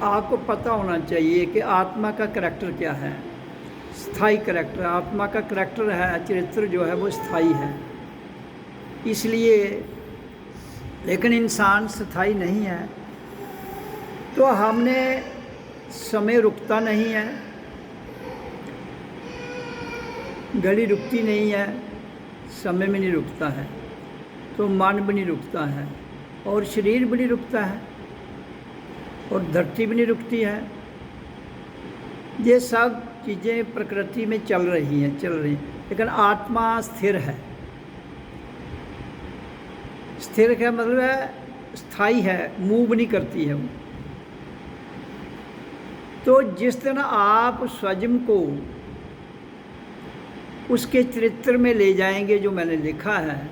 आपको पता होना चाहिए कि आत्मा का करैक्टर क्या है। स्थायी करैक्टर आत्मा का करैक्टर है, चरित्र जो है वो स्थायी है। इसलिए लेकिन इंसान स्थायी नहीं है, तो हमने समय रुकता नहीं है, घड़ी रुकती नहीं है, समय भी नहीं रुकता है, तो मन भी नहीं रुकता है, और शरीर भी नहीं रुकता है, और धरती भी नहीं रुकती है। ये सब चीज़ें प्रकृति में चल रही हैं, लेकिन आत्मा स्थिर है। स्थिर का मतलब है स्थायी है, मूव नहीं करती है वो। तो जिस दिन आप स्वयं को उसके चरित्र में ले जाएंगे, जो मैंने लिखा है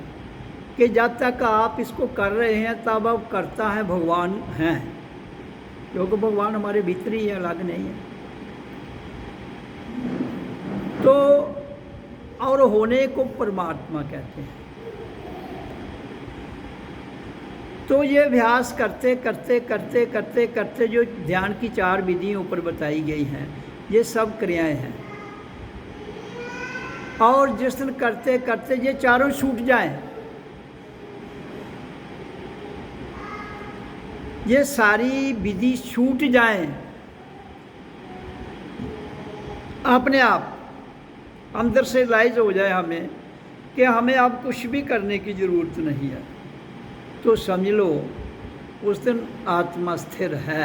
कि जब तक आप इसको कर रहे हैं तब आप करता है भगवान हैं, क्योंकि भगवान हमारे भीतर ही है, अलग नहीं है। तो और होने को परमात्मा कहते हैं। तो ये अभ्यास करते करते करते करते करते जो ध्यान की 4 विधियों ऊपर बताई गई हैं, ये सब क्रियाएं हैं। और जिस दिन करते करते ये चारों छूट जाएं, ये सारी विधि छूट जाएं अपने आप, अंदर से रियलाइज हो जाए हमें कि हमें अब कुछ भी करने की ज़रूरत नहीं है, तो समझ लो उस दिन आत्मा स्थिर है।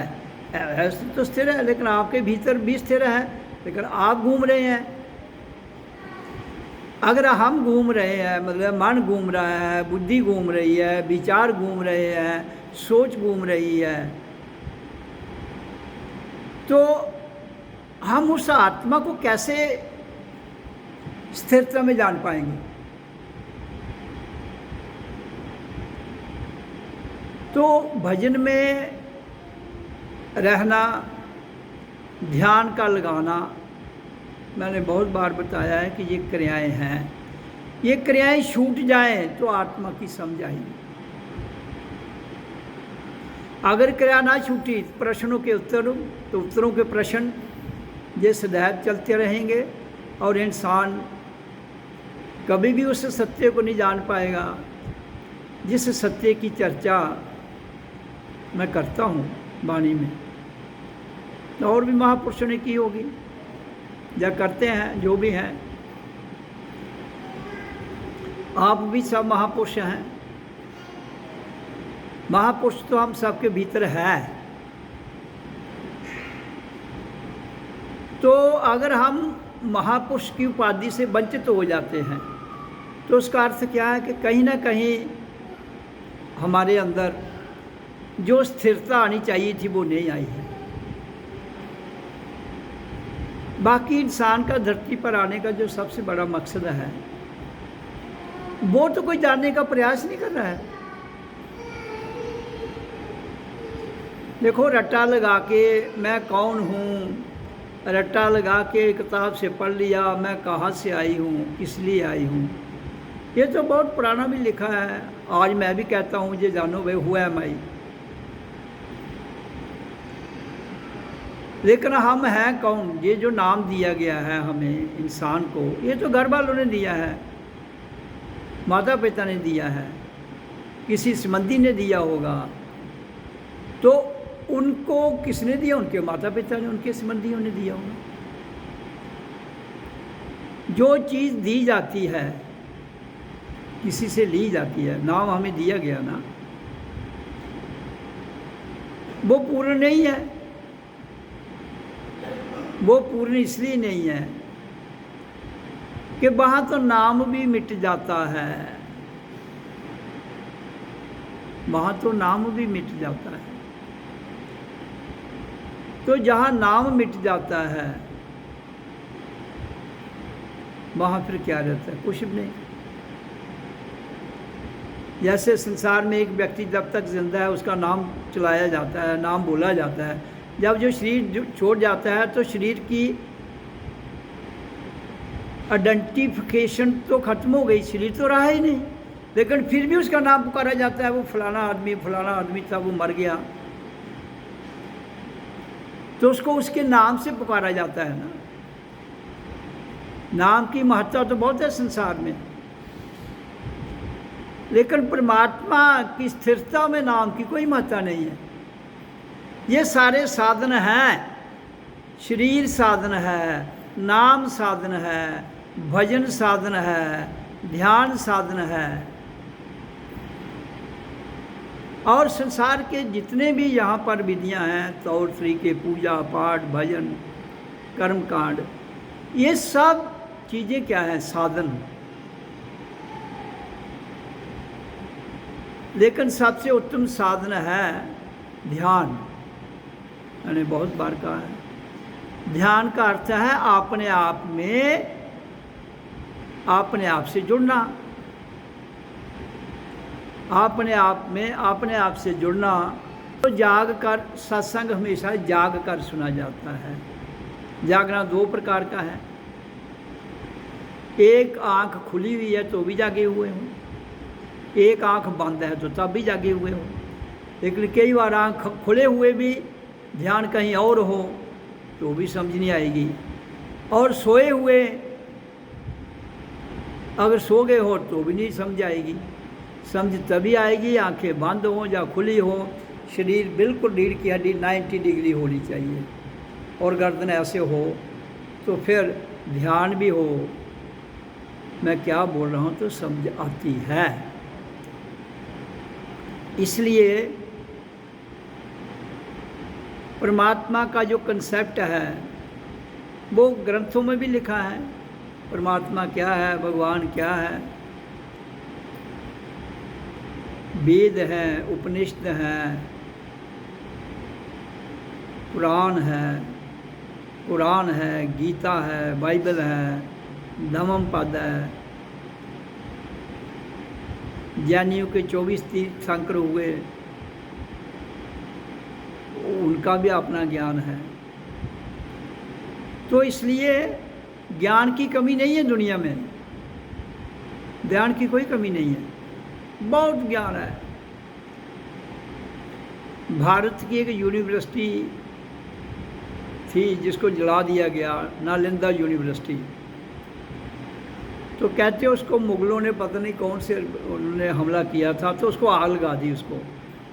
ऐसे तो स्थिर है, लेकिन आपके भीतर भी स्थिर है, लेकिन आप घूम रहे हैं। अगर हम घूम रहे हैं, मतलब मन घूम रहा है, बुद्धि घूम रही है, विचार घूम रहे हैं, सोच घूम रही है, तो हम उस आत्मा को कैसे स्थिरता में जान पाएंगे? तो भजन में रहना, ध्यान का लगाना, मैंने बहुत बार बताया है कि ये क्रियाएं हैं। ये क्रियाएं छूट जाएं तो आत्मा की समझ आएगी। अगर क्रिया ना छूटी, प्रश्नों के उत्तर, तो उत्तरों के प्रश्न ये सदैव चलते रहेंगे, और इंसान कभी भी उस सत्य को नहीं जान पाएगा जिस सत्य की चर्चा मैं करता हूँ वाणी में, और भी महापुरुषों ने की होगी या करते हैं, जो भी हैं। आप भी सब महापुरुष हैं। महापुरुष तो हम सबके भीतर है। तो अगर हम महापुरुष की उपाधि से वंचित हो जाते हैं, तो उसका अर्थ क्या है कि कहीं ना कहीं हमारे अंदर जो स्थिरता आनी चाहिए थी वो नहीं आई है। बाकी इंसान का धरती पर आने का जो सबसे बड़ा मकसद है, वो तो कोई जानने का प्रयास नहीं कर रहा है। देखो, रट्टा लगा के मैं कौन हूँ, रट्टा लगा के किताब से पढ़ लिया मैं कहाँ से आई हूँ, किस लिए आई हूँ, ये तो बहुत पुराना भी लिखा है। आज मैं भी कहता हूँ ये जानो भाई हुआ है मैं, लेकिन हम हैं कौन? ये जो नाम दिया गया है हमें इंसान को, ये तो घर वालों ने दिया है, माता पिता ने दिया है, किसी संबंधी ने दिया होगा। तो उनको किसने दिया? उनके माता पिता ने, उनके संबंधियों ने दिया होगा। जो चीज़ दी जाती है किसी से ली जाती है, नाम हमें दिया गया ना, वो पूर्ण नहीं है। वो पूर्ण इसलिए नहीं है कि वहाँ तो नाम भी मिट जाता है, वहाँ तो नाम भी मिट जाता है। तो जहाँ नाम मिट जाता है वहाँ फिर क्या रहता है? कुछ भी नहीं। जैसे संसार में एक व्यक्ति जब तक जिंदा है उसका नाम चलाया जाता है, नाम बोला जाता है। जब जो शरीर छोड़ जाता है तो शरीर की आइडेंटिफिकेशन तो खत्म हो गई, शरीर तो रहा ही नहीं, लेकिन फिर भी उसका नाम पुकारा जाता है, वो फलाना आदमी था, वो मर गया। तो उसको उसके नाम से पुकारा जाता है ना। नाम की महत्ता तो बहुत है संसार में, लेकिन परमात्मा की स्थिरता में नाम की कोई महत्ता नहीं है। ये सारे साधन हैं, शरीर साधन है, नाम साधन है, भजन साधन है, ध्यान साधन है, और संसार के जितने भी यहाँ पर विधियाँ हैं, तौर तरीके, पूजा पाठ, भजन, कर्मकांड, ये सब चीज़ें क्या हैं? साधन। लेकिन सबसे उत्तम साधन है ध्यान। मैंने बहुत बार कहा है, ध्यान का अर्थ है अपने आप में, अपने आप से जुड़ना, अपने आप में अपने आप से जुड़ना। तो जाग कर, सत्संग हमेशा जाग कर सुना जाता है। जागना दो प्रकार का है, एक आंख खुली हुई है तो भी जागे हुए हों, एक आंख बंद है तो तब भी जागे हुए हों। लेकिन कई बार आंख खुले हुए भी ध्यान कहीं और हो तो भी समझ नहीं आएगी, और सोए हुए अगर सो गए हो तो भी नहीं समझ आएगी। समझ तभी आएगी आंखें बंद हो या खुली हो, शरीर बिल्कुल रीढ़ की हड्डी 90 डिग्री होनी चाहिए और गर्दन ऐसे हो, तो फिर ध्यान भी हो, मैं क्या बोल रहा हूँ तो समझ आती है। इसलिए परमात्मा का जो कंसेप्ट है वो ग्रंथों में भी लिखा है। परमात्मा क्या है, भगवान क्या है, वेद हैं, उपनिषद हैं, कुरान है, गीता है, बाइबल है, धम्मपद है, ज्ञानियों के 24 तीर्थंकर हुए, उनका भी अपना ज्ञान है। तो इसलिए ज्ञान की कमी नहीं है दुनिया में, ज्ञान की कोई कमी नहीं है, बहुत ज्ञान है। भारत की एक यूनिवर्सिटी थी जिसको जला दिया गया, नालंदा यूनिवर्सिटी। तो कहते उसको मुग़लों ने पता नहीं कौन से उन्होंने हमला किया था, तो उसको आग लगा दी।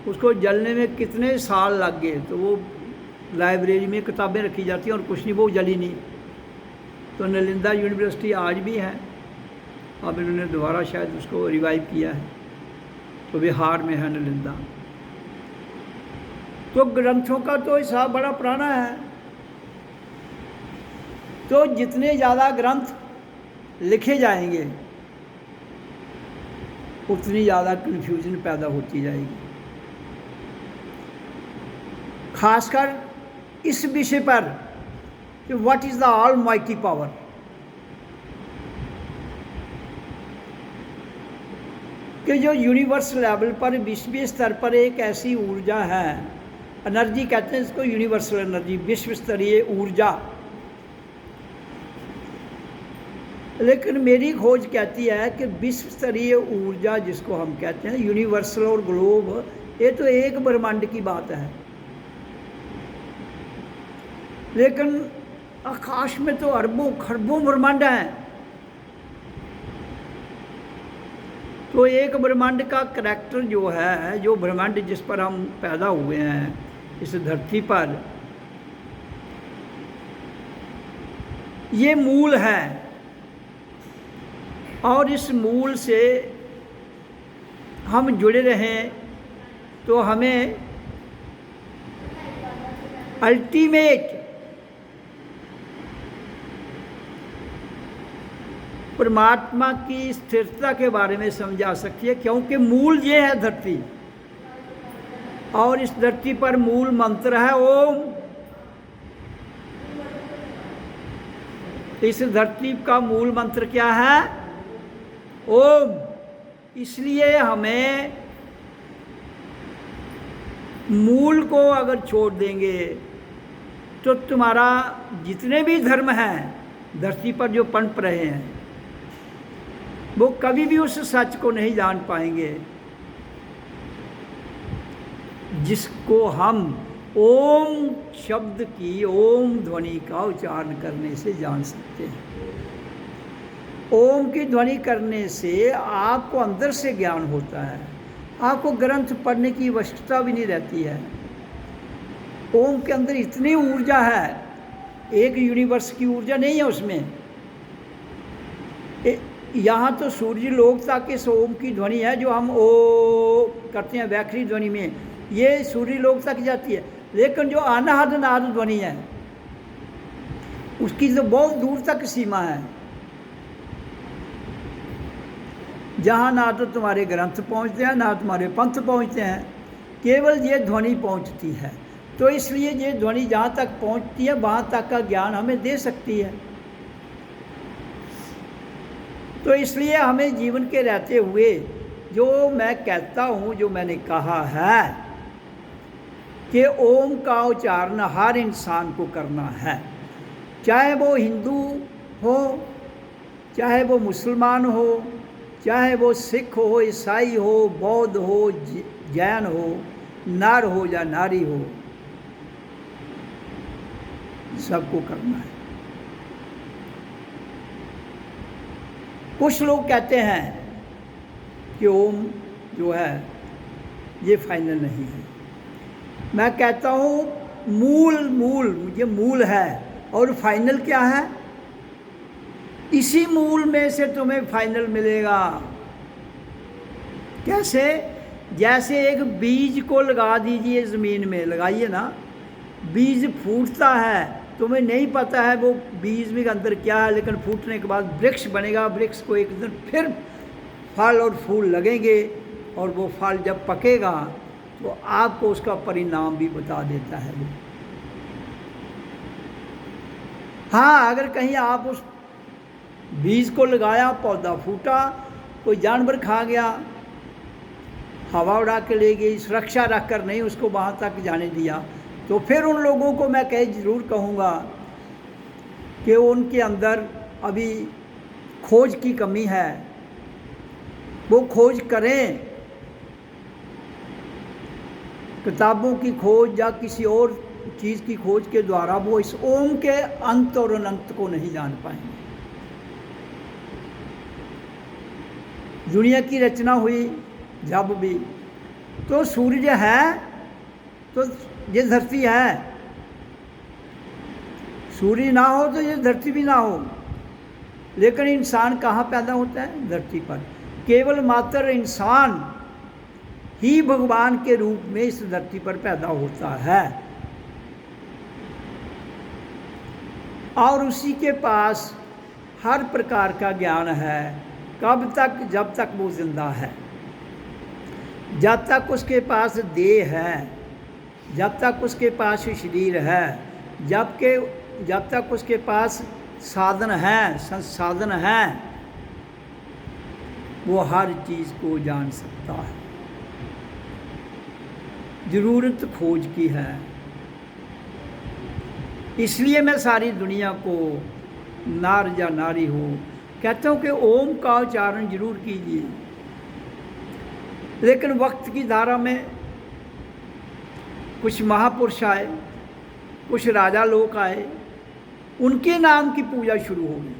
उसको जलने में कितने साल लग गए। तो वो लाइब्रेरी में किताबें रखी जाती हैं और कुछ नहीं, वो जली नहीं। तो नालंदा यूनिवर्सिटी आज भी है, अब इन्होंने दोबारा शायद उसको रिवाइव किया है, तो बिहार में है नालंदा। तो ग्रंथों का तो हिसाब बड़ा पुराना है। तो जितने ज़्यादा ग्रंथ लिखे जाएंगे उतनी ज़्यादा कन्फ्यूजन पैदा होती जाएगी, खासकर इस विषय पर कि what is the almighty power. कि जो यूनिवर्स लेवल पर, विश्वीय स्तर पर एक ऐसी ऊर्जा है, एनर्जी कहते हैं इसको, यूनिवर्सल एनर्जी, विश्व स्तरीय ऊर्जा। लेकिन मेरी खोज कहती है कि विश्व स्तरीय ऊर्जा जिसको हम कहते हैं, यूनिवर्सल और ग्लोब, ये तो एक ब्रह्मांड की बात है। लेकिन आकाश में तो अरबों खरबों ब्रह्मांड हैं। तो एक ब्रह्मांड का करैक्टर जो है, जो ब्रह्मांड जिस पर हम पैदा हुए हैं इस धरती पर, ये मूल है। और इस मूल से हम जुड़े रहें तो हमें अल्टीमेट परमात्मा की स्थिरता के बारे में समझा सकती है, क्योंकि मूल ये है धरती, और इस धरती पर मूल मंत्र है ओम। इस धरती का मूल मंत्र क्या है? ओम। इसलिए हमें मूल को अगर छोड़ देंगे तो तुम्हारा जितने भी धर्म हैं धरती पर जो पनप रहे हैं वो कभी भी उस सच को नहीं जान पाएंगे जिसको हम ओम शब्द की, ओम ध्वनि का उच्चारण करने से जान सकते हैं। ओम की ध्वनि करने से आपको अंदर से ज्ञान होता है, आपको ग्रंथ पढ़ने की आवश्यकता भी नहीं रहती है। ओम के अंदर इतनी ऊर्जा है, एक यूनिवर्स की ऊर्जा नहीं है उसमें। यहाँ तो सूर्य लोकता के ओम की ध्वनि है जो हम ओ करते हैं व्याखरी ध्वनि में, ये सूर्य लोकता की जाती है। लेकिन जो अनाहद नाद ध्वनि है उसकी तो बहुत दूर तक सीमा है, जहाँ ना तो तुम्हारे ग्रंथ पहुँचते हैं ना तुम्हारे पंथ पहुँचते हैं, केवल ये ध्वनि पहुँचती है। तो इसलिए ये ध्वनि जहाँ तक पहुँचती है वहाँ तक का ज्ञान हमें दे सकती है। तो इसलिए हमें जीवन के रहते हुए जो मैं कहता हूँ, जो मैंने कहा है कि ओम का उच्चारण हर इंसान को करना है, चाहे वो हिंदू हो, चाहे वो मुसलमान हो, चाहे वो सिख हो, ईसाई हो, बौद्ध हो, जैन हो, नर हो या नारी हो, सबको करना है। कुछ लोग कहते हैं कि ओम जो है ये फाइनल नहीं है। मैं कहता हूँ मूल ये मूल है, और फाइनल क्या है? इसी मूल में से तुम्हें फाइनल मिलेगा। कैसे? जैसे एक बीज को लगा दीजिए ज़मीन में, लगाइए ना, बीज फूटता है, तुम्हें नहीं पता है वो बीज में अंदर क्या है, लेकिन फूटने के बाद वृक्ष बनेगा। वृक्ष को एक दिन फिर फल और फूल लगेंगे, और वो फल जब पकेगा तो आपको उसका परिणाम भी बता देता है वो। हाँ, अगर कहीं आप उस बीज को लगाया, पौधा फूटा, कोई जानवर खा गया, हवा उड़ा के ले गई, सुरक्षा रख कर नहीं उसको वहाँ तक जाने दिया, तो फिर उन लोगों को मैं ज़रूर कहूँगा कि उनके अंदर अभी खोज की कमी है, वो खोज करें, किताबों की खोज या किसी और चीज़ की खोज के द्वारा वो इस ओम के अंत और अनंत को नहीं जान पाएंगे। दुनिया की रचना हुई जब भी, तो सूर्य है तो ये धरती है, सूर्य ना हो तो ये धरती भी ना हो। लेकिन इंसान कहाँ पैदा होता है? धरती पर। केवल मात्र इंसान ही भगवान के रूप में इस धरती पर पैदा होता है, और उसी के पास हर प्रकार का ज्ञान है। कब तक? जब तक वो जिंदा है, जब तक उसके पास देह है, जब तक उसके पास शरीर है, जब तक उसके पास साधन है, संसाधन है, वो हर चीज़ को जान सकता है। ज़रूरत खोज की है। इसलिए मैं सारी दुनिया को, नार या नारी हो, कहता हूँ कि ओम का उच्चारण जरूर कीजिए। लेकिन वक्त की धारा में कुछ महापुरुष आए, कुछ राजा लोग आए, उनके नाम की पूजा शुरू हो गई।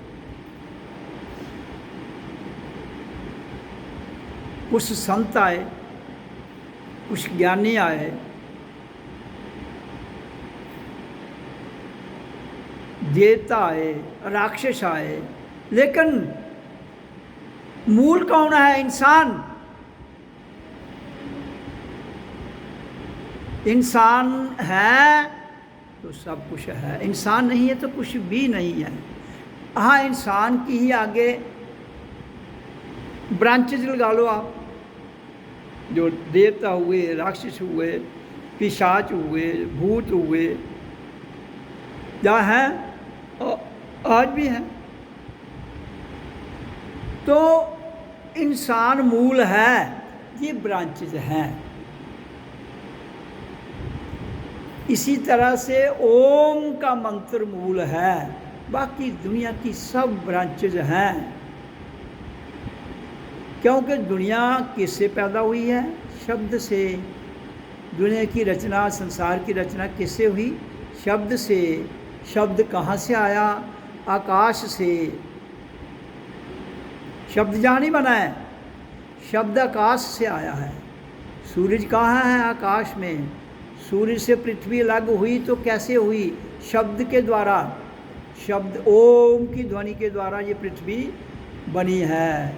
कुछ संत आए, कुछ ज्ञानी आए, देवता आए, राक्षस आए, लेकिन मूल कौन है? इंसान। इंसान है तो सब कुछ है, इंसान नहीं है तो कुछ भी नहीं है। हाँ, इंसान की ही आगे ब्रांचेज लगा लो आप, जो देवता हुए, राक्षस हुए, पिशाच हुए, भूत हुए, या हैं आज भी हैं। तो इंसान मूल है, ये ब्रांचेज हैं। इसी तरह से ओम का मंत्र मूल है, बाकी दुनिया की सब ब्रांचेज हैं। क्योंकि दुनिया किससे पैदा हुई है? शब्द से। दुनिया की रचना, संसार की रचना किससे हुई? शब्द से। शब्द कहाँ से आया? आकाश से। शब्द जहाँ नहीं बना है, शब्द आकाश से आया है। सूरज कहाँ है? आकाश में। सूर्य से पृथ्वी अलग हुई तो कैसे हुई? शब्द के द्वारा। शब्द ओम की ध्वनि के द्वारा ये पृथ्वी बनी है।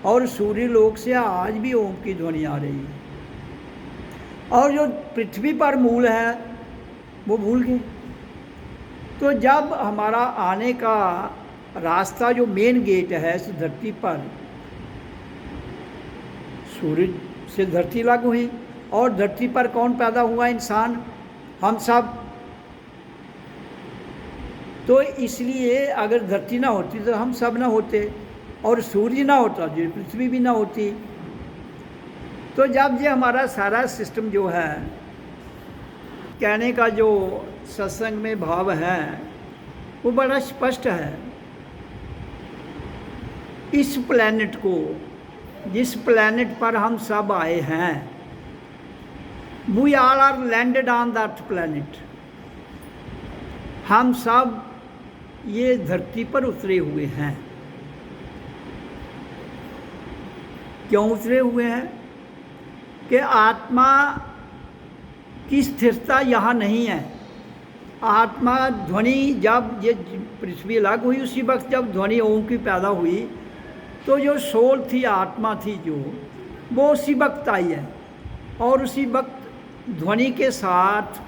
और सूर्य लोक से आज भी ओम की ध्वनि आ रही है। और जो पृथ्वी पर मूल है वो भूल गए। तो जब हमारा आने का रास्ता, जो मेन गेट है इस धरती पर, सूर्य से धरती लागू हुई। और धरती पर कौन पैदा हुआ? इंसान, हम सब। तो इसलिए अगर धरती ना होती तो हम सब ना होते, और सूर्य ना होता जो पृथ्वी भी ना होती। तो जब ये हमारा सारा सिस्टम जो है, कहने का जो सत्संग में भाव है वो बड़ा स्पष्ट है। इस प्लैनेट को, जिस प्लैनेट पर हम सब आए हैं, we all are landed on the earth planet. हम सब ये धरती पर उतरे हुए हैं। क्यों उतरे हुए हैं? कि आत्मा की स्थिरता यहाँ नहीं है। आत्मा ध्वनि, जब ये पृथ्वी अलग हुई उसी वक्त जब ध्वनि ओम की पैदा हुई, तो जो सोल थी, आत्मा थी जो, वो उसी वक्त आई है। और उसी वक्त ध्वनि के साथ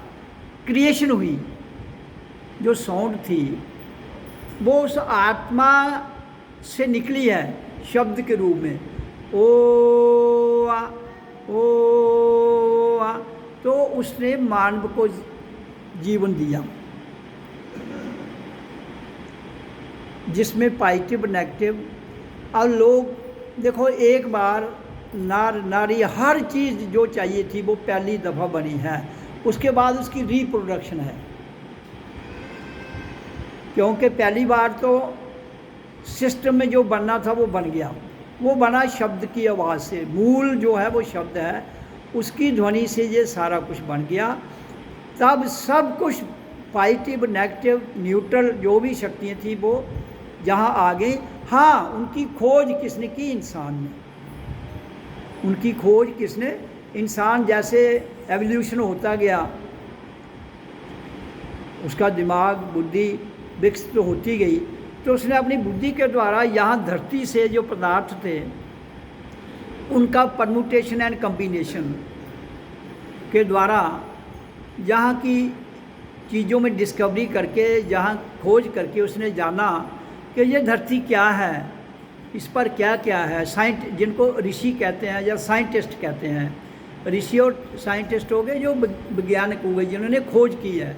क्रिएशन हुई। जो साउंड थी वो उस आत्मा से निकली है शब्द के रूप में, ओ आ, ओ आ। तो उसने मानव को जीवन दिया, जिसमें पॉजिटिव नेगेटिव। और लोग देखो, एक बार नार नारी हर चीज़ जो चाहिए थी वो पहली दफ़ा बनी है। उसके बाद उसकी रिप्रोडक्शन है, क्योंकि पहली बार तो सिस्टम में जो बनना था वो बन गया। वो बना शब्द की आवाज़ से। मूल जो है वो शब्द है, उसकी ध्वनि से ये सारा कुछ बन गया। तब सब कुछ पॉजिटिव, नेगेटिव, न्यूट्रल जो भी शक्तियाँ थी वो जहाँ आ गई। हाँ, उनकी खोज किसने की? इंसान ने। उनकी खोज किसने? इंसान। जैसे एवोल्यूशन होता गया, उसका दिमाग, बुद्धि विकसित तो होती गई, तो उसने अपनी बुद्धि के द्वारा यहाँ धरती से जो पदार्थ थे उनका परम्यूटेशन एंड कम्बिनेशन के द्वारा यहाँ की चीज़ों में डिस्कवरी करके, जहाँ खोज करके उसने जाना कि ये धरती क्या है, इस पर क्या क्या है। जिनको ऋषि कहते हैं या साइंटिस्ट कहते हैं, ऋषि और साइंटिस्ट हो गए जो वैज्ञानिक हो गए, जिन्होंने खोज की है।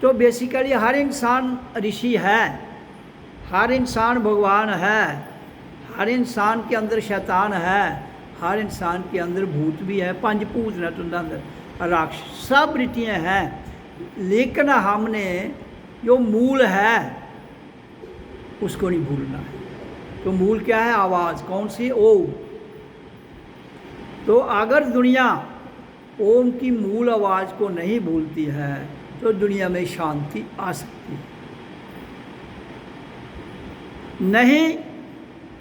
तो बेसिकली हर इंसान ऋषि है, हर इंसान भगवान है, हर इंसान के अंदर शैतान है, हर इंसान के अंदर भूत भी है, पंचभूत न तुंदा अंदर राक्षस, सब रीतियाँ हैं। लेकिन हमने जो मूल है उसको नहीं भूलना है। तो मूल क्या है? आवाज़। कौन सी? ओम। तो अगर दुनिया ओम की मूल आवाज़ को नहीं भूलती है तो दुनिया में शांति आ सकती है। नहीं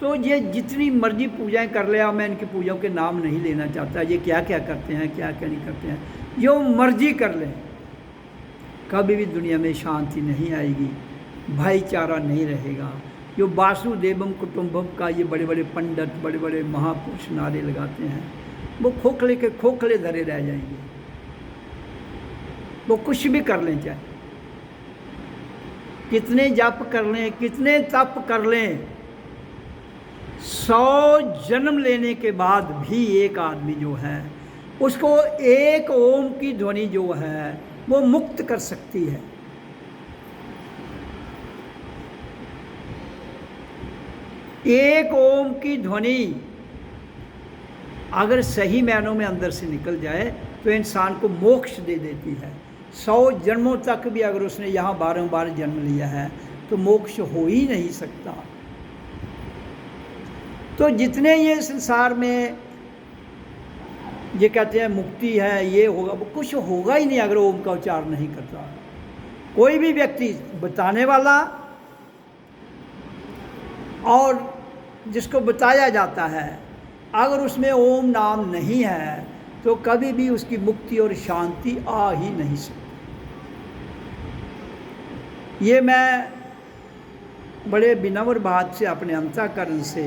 तो ये जितनी मर्जी पूजाएं कर ले, मैं इनकी पूजाओं के नाम नहीं लेना चाहता, ये क्या क्या करते हैं, क्या क्या नहीं करते हैं, जो मर्जी कर लें, कभी भी दुनिया में शांति नहीं आएगी, भाईचारा नहीं रहेगा। जो वासुदेवम कुटुंबम का ये बड़े बड़े पंडित, बड़े बड़े महापुरुष नारे लगाते हैं, वो खोखले के खोखले धरे रह जाएंगे। वो कुछ भी कर लें, चाहे कितने जप कर लें, कितने तप कर लें, 100 जन्म लेने के बाद भी एक आदमी जो है उसको एक ओम की ध्वनि जो है वो मुक्त कर सकती है। एक ओम की ध्वनि अगर सही मायनों में अंदर से निकल जाए तो इंसान को मोक्ष दे देती है। 100 जन्मों तक भी अगर उसने यहाँ बारंबार जन्म लिया है तो मोक्ष हो ही नहीं सकता। तो जितने ये संसार में ये कहते हैं मुक्ति है, ये होगा, वो कुछ होगा ही नहीं अगर ओम का उच्चारण नहीं करता। कोई भी व्यक्ति बताने वाला और जिसको बताया जाता है, अगर उसमें ओम नाम नहीं है तो कभी भी उसकी मुक्ति और शांति आ ही नहीं सकती। ये मैं बड़े विनम्र बात से अपने अंतःकरण से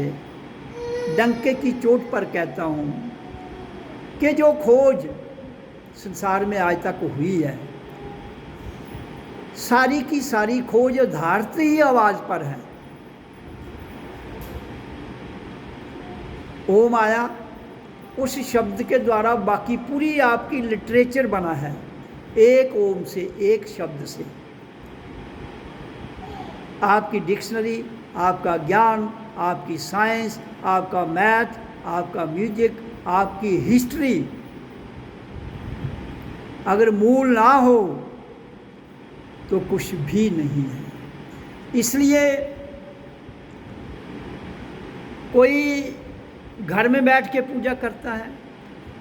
डंके की चोट पर कहता हूँ कि जो खोज संसार में आज तक हुई है, सारी की सारी खोज यथार्थ ही आवाज़ पर है। ओम आया, उस शब्द के द्वारा बाकी पूरी आपकी लिटरेचर बना है, एक ओम से, एक शब्द से। आपकी डिक्शनरी, आपका ज्ञान, आपकी साइंस, आपका मैथ, आपका म्यूजिक, आपकी हिस्ट्री अगर मूल ना हो तो कुछ भी नहीं है। इसलिए कोई घर में बैठ के पूजा करता है,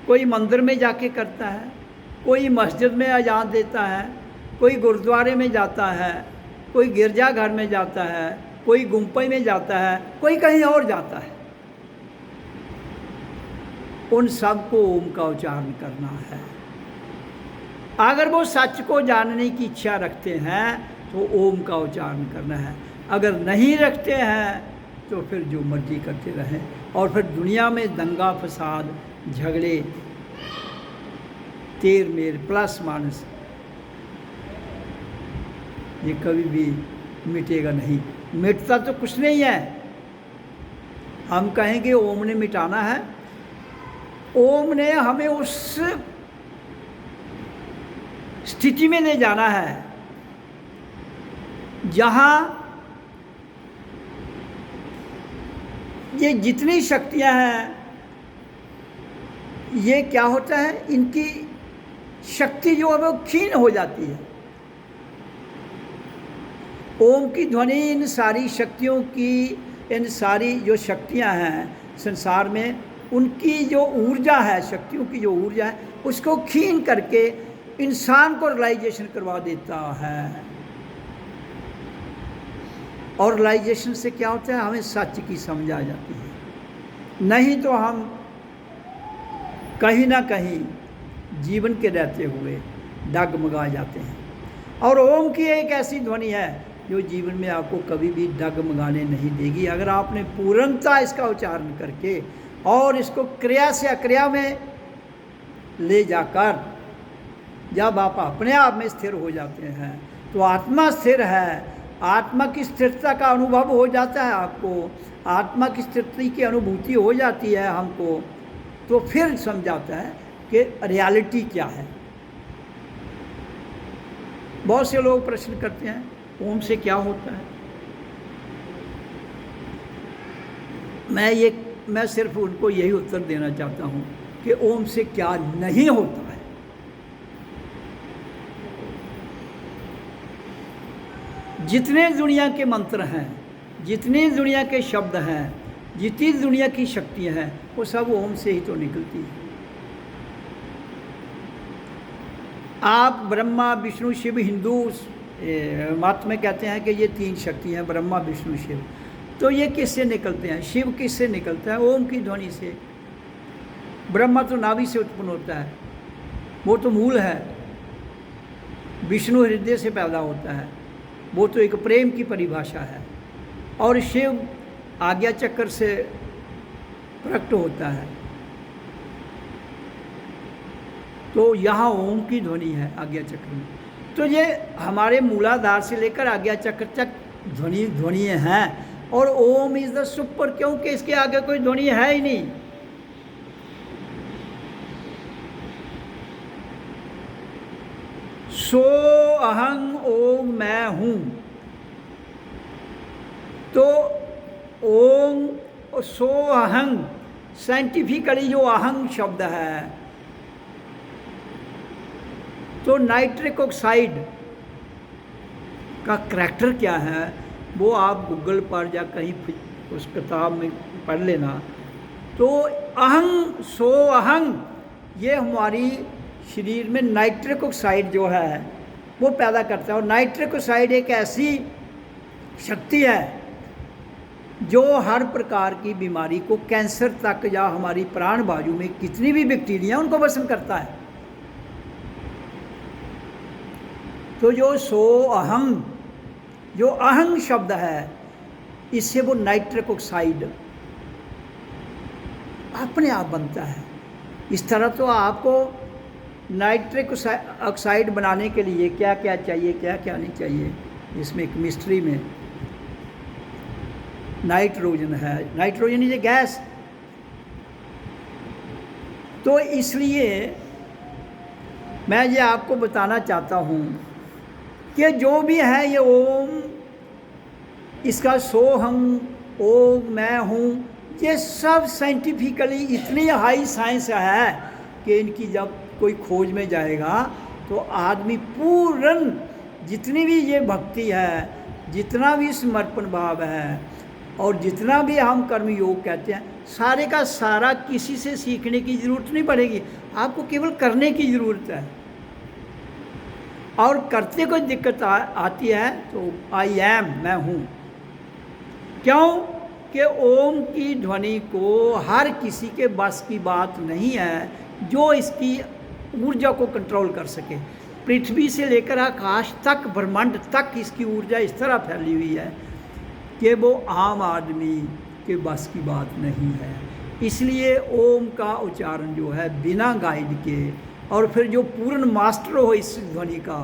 कोई मंदिर में जाके करता है, कोई मस्जिद में अजान देता है, कोई गुरुद्वारे में जाता है, कोई गिरजाघर में जाता है, कोई गुम्पई में जाता है, कोई कहीं और जाता है। उन सबको ओम का उच्चारण करना है। अगर वो सच को जानने की इच्छा रखते हैं तो ओम का उच्चारण करना है, अगर नहीं रखते हैं तो फिर जो मर्जी करते रहें, और फिर दुनिया में दंगा फसाद, झगड़े, तेर मेर, प्लस माइनस, ये कभी भी मिटेगा नहीं। मिटता तो कुछ नहीं है। हम कहेंगे ओम ने मिटाना है, ओम ने हमें उस स्थिति में ले जाना है जहां ये जितनी शक्तियां हैं, ये क्या होता है, इनकी शक्ति जो है वो क्षीण हो जाती है। ओम की ध्वनि इन सारी शक्तियों की, इन सारी जो शक्तियां हैं संसार में, उनकी जो ऊर्जा है, शक्तियों की जो ऊर्जा है, उसको क्षीण करके इंसान को रियलाइजेशन करवा देता है। और रियलाइजेशन से क्या होता है, हमें सच की समझ आ जाती है। नहीं तो हम कहीं ना कहीं जीवन के रहते हुए डगमगा जाते हैं। और ओम की एक ऐसी ध्वनि है जो जीवन में आपको कभी भी डगमगाने नहीं देगी, अगर आपने पूर्णता इसका उच्चारण करके और इसको क्रिया से अक्रिया में ले जाकर जब आप अपने आप में स्थिर हो जाते हैं तो आत्मा स्थिर है। आत्मा की स्थिरता का अनुभव हो जाता है आपको, आत्मा की स्थिरता की अनुभूति हो जाती है हमको, तो फिर समझाता है कि रियलिटी क्या है। बहुत से लोग प्रश्न करते हैं ओम से क्या होता है। मैं सिर्फ उनको यही उत्तर देना चाहता हूँ कि ओम से क्या नहीं होता है। जितने दुनिया के मंत्र हैं, जितनी दुनिया के शब्द हैं, जितनी दुनिया की शक्तियाँ हैं, वो सब ओम से ही तो निकलती है। आप ब्रह्मा विष्णु शिव, हिंदू मत में कहते हैं कि ये तीन शक्ति हैं, ब्रह्मा विष्णु शिव, तो ये किससे निकलते हैं? शिव किससे निकलता है? ओम की ध्वनि से। ब्रह्मा तो नाभि से उत्पन्न होता है, वो तो मूल है। विष्णु हृदय से पैदा होता है, वो तो एक प्रेम की परिभाषा है। और शिव आज्ञा चक्र से प्रकट होता है। तो यहाँ ओम की ध्वनि है आज्ञा चक्र में। तो ये हमारे मूलाधार से लेकर आज्ञा चक्र तक ध्वनि हैं। और ओम इज द सुपर, क्योंकि इसके आगे कोई ध्वनि है ही नहीं। सो अहं ओम मैं हूँ। तो ओम और सो अहं, साइंटिफिकली जो अहं शब्द है, तो नाइट्रिक ऑक्साइड का करैक्टर क्या है वो आप गूगल पर या कहीं उस किताब में पढ़ लेना। तो अहं सो अहं, ये हमारी शरीर में नाइट्रिक ऑक्साइड जो है वो पैदा करता है। और नाइट्रिक ऑक्साइड एक ऐसी शक्ति है जो हर प्रकार की बीमारी को, कैंसर तक या हमारी प्राण बाजू में कितनी भी बैक्टीरिया उनको भस्म करता है। तो जो जो अहं शब्द है, इससे वो नाइट्रिक ऑक्साइड अपने आप बनता है। इस तरह तो आपको नाइट्रिक ऑक्साइड बनाने के लिए क्या क्या चाहिए, क्या क्या नहीं चाहिए, इसमें केमिस्ट्री में नाइट्रोजन है। नाइट्रोजन ये गैस। तो इसलिए मैं ये आपको बताना चाहता हूँ कि जो भी है ये ओम, इसका सोहम, ओम मैं हूँ, ये सब साइंटिफिकली इतनी हाई साइंस है कि इनकी जब कोई खोज में जाएगा तो आदमी पूर्ण, जितनी भी ये भक्ति है, जितना भी समर्पण भाव है और जितना भी हम कर्मयोग कहते हैं, सारे का सारा किसी से सीखने की ज़रूरत नहीं पड़ेगी, आपको केवल करने की ज़रूरत है। और करते कोई दिक्कत आती है तो आई एम, मैं हूँ। क्यों कि ओम की ध्वनि को हर किसी के बस की बात नहीं है जो इसकी ऊर्जा को कंट्रोल कर सके। पृथ्वी से लेकर आकाश तक, ब्रह्मांड तक इसकी ऊर्जा इस तरह फैली हुई है कि वो आम आदमी के बस की बात नहीं है। इसलिए ओम का उच्चारण जो है बिना गाइड के, और फिर जो पूर्ण मास्टर हो इस ध्वनि का,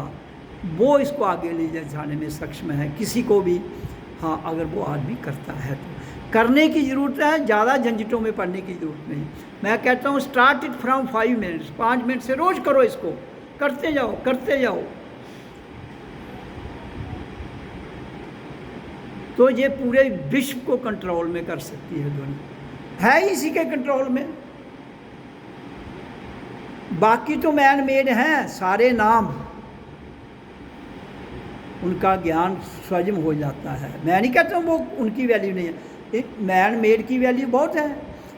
वो इसको आगे ले जाने में सक्षम है किसी को भी। हाँ, अगर वो आदमी करता है तो करने की ज़रूरत है, ज़्यादा झंझटों में पड़ने की ज़रूरत नहीं। मैं कहता हूँ start it from 5 minutes, 5 minute से रोज़ करो, इसको करते जाओ, करते जाओ। तो ये पूरे विश्व को कंट्रोल में कर सकती है ध्वनि, है इसी के कंट्रोल में। बाकी तो मैन मेड हैं सारे नाम, उनका ज्ञान स्वयं हो जाता है। मैं नहीं कहता हूँ वो उनकी वैल्यू नहीं है, मैन मेड की वैल्यू बहुत है।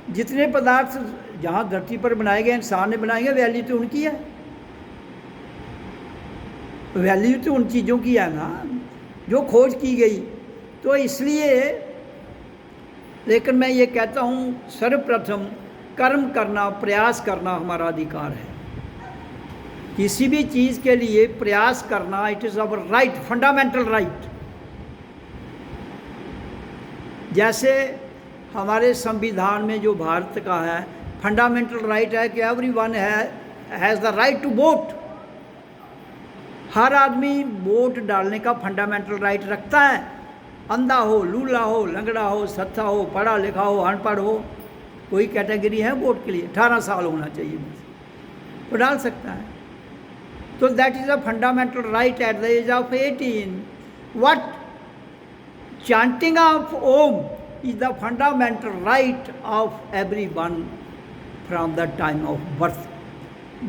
जितने पदार्थ जहाँ धरती पर बनाए गए, इंसान ने बनाए गए, वैल्यू तो उनकी है। वैल्यू तो उन चीज़ों की है ना जो खोज की गई। तो इसलिए, लेकिन मैं ये कहता हूँ सर्वप्रथम कर्म करना, प्रयास करना हमारा अधिकार है। किसी भी चीज़ के लिए प्रयास करना, it is our right, fundamental right. जैसे हमारे संविधान में जो भारत का है फंडामेंटल राइट है कि everyone has the right to vote. हर आदमी वोट डालने का फंडामेंटल राइट रखता है, अंधा हो, लूला हो, लंगड़ा हो, सत्ता हो, पढ़ा लिखा हो, अनपढ़ हो, कोई कैटेगरी है वोट के लिए। 18 साल होना चाहिए बस, तो डाल सकता है। तो that is a fundamental right at the age of 18। What chanting of Om is the fundamental right of everyone from the time of birth।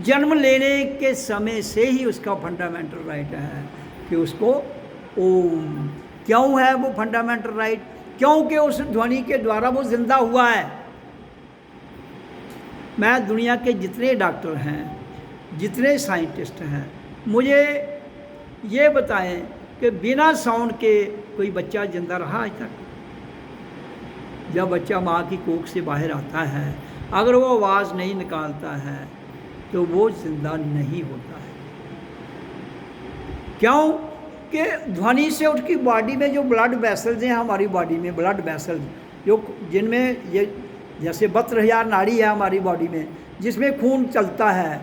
जन्म लेने के समय से ही उसका फंडामेंटल राइट है कि उसको ओम। क्यों है वो फंडामेंटल राइट? क्योंकि उस ध्वनि के द्वारा वो जिंदा हुआ है। मैं दुनिया के जितने डॉक्टर हैं, जितने साइंटिस्ट हैं, मुझे ये बताएं कि बिना साउंड के कोई बच्चा जिंदा रहा आज तक? जब बच्चा माँ की कोख से बाहर आता है, अगर वो आवाज़ नहीं निकालता है तो वो जिंदा नहीं होता है। क्यों कि ध्वनि से उसकी बॉडी में जो ब्लड वेसल्स हैं, हमारी बॉडी में ब्लड वेसल्स जो जिनमें ये जैसे 72,000 नाड़ी है हमारी बॉडी में, जिसमें खून चलता है,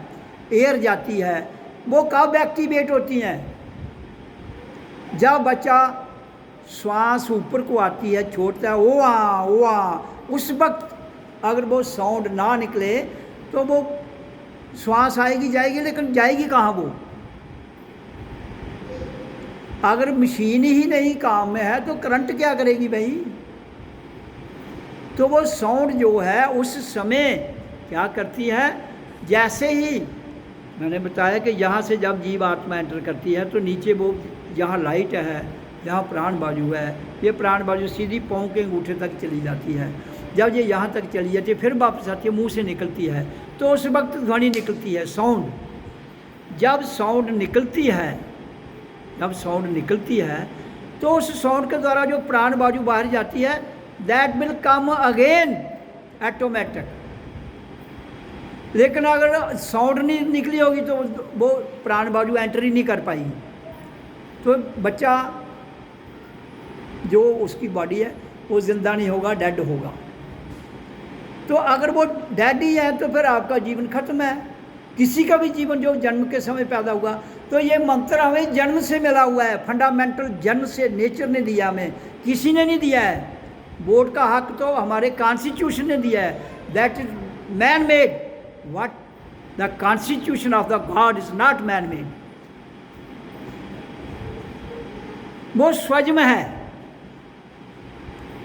एयर जाती है, वो कब एक्टिवेट होती हैं? जब बच्चा श्वास ऊपर को आती है, छोड़ता है, ओ उस वक्त अगर वो साउंड ना निकले तो वो श्वास आएगी जाएगी, लेकिन जाएगी कहाँ वो? अगर मशीन ही नहीं काम में है तो करंट क्या करेगी भाई? तो वो साउंड जो है उस समय क्या करती है, जैसे ही मैंने बताया कि यहाँ से जब जीव आत्मा एंटर करती है तो नीचे वो जहाँ लाइट है, जहाँ प्राण बाजू है, ये प्राण बाजू सीधी पाँव के अंगूठे तक चली जाती है। जब ये यहाँ तक चली जाती है फिर वापस आती है, मुंह से निकलती है, तो उस वक्त ध्वनि निकलती है, साउंड। जब साउंड निकलती है तो उस साउंड के द्वारा जो प्राण वायु बाहर जाती है, that will come again automatic. लेकिन अगर साउंड नहीं निकली होगी तो वो प्राण वायु एंटर ही नहीं कर पाएगी, तो बच्चा जो उसकी बॉडी है वो जिंदा नहीं होगा, डेड होगा। तो अगर वो डेड ही है तो फिर आपका जीवन खत्म है। किसी का भी जीवन जो जन्म के समय पैदा हुआ, तो ये मंत्र हमें जन्म से मिला हुआ है, फंडामेंटल जन्म से नेचर ने दिया, हमें किसी ने नहीं दिया है। वोट का हक तो हमारे कॉन्स्टिट्यूशन ने दिया है, that is man made. What the constitution of the God is not man made, वो स्वयं है,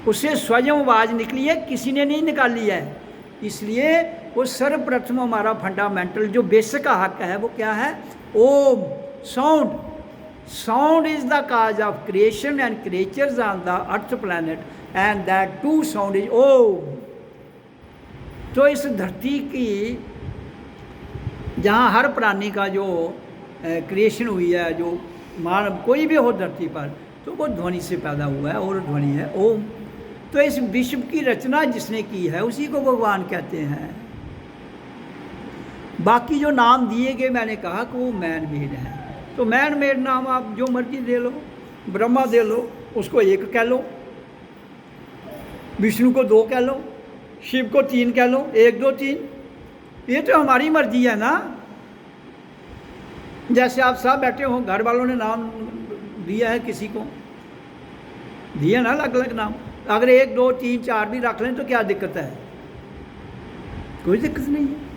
उससे स्वयं आवाज़ निकली है, किसी ने नहीं निकाली है। इसलिए वो सर्वप्रथम हमारा फंडामेंटल जो बेसिक का हक है वो क्या है? Om, sound. Sound is the cause of creation and creatures on the earth planet, and that too sound is Om. तो इस धरती की जहाँ हर प्राणी का जो क्रिएशन हुई है, जो मानव कोई भी हो धरती पर, तो वो ध्वनि से पैदा हुआ है और ध्वनि है ओम। तो इस विश्व की रचना जिसने की है उसी को भगवान कहते हैं। बाकी जो नाम दिए गए, मैंने कहा कि वो मैन मेड है। तो मैन मेड नाम आप जो मर्जी दे लो, ब्रह्मा दे लो, उसको एक कह लो, विष्णु को 2 कह लो, शिव को 3 कह लो, 1 2 3। ये तो हमारी मर्जी है ना। जैसे आप सब बैठे हो, घर वालों ने नाम दिया है, किसी को दिया ना अलग अलग नाम। अगर 1 2 3 4 भी रख लें तो क्या दिक्कत है? कोई दिक्कत नहीं है।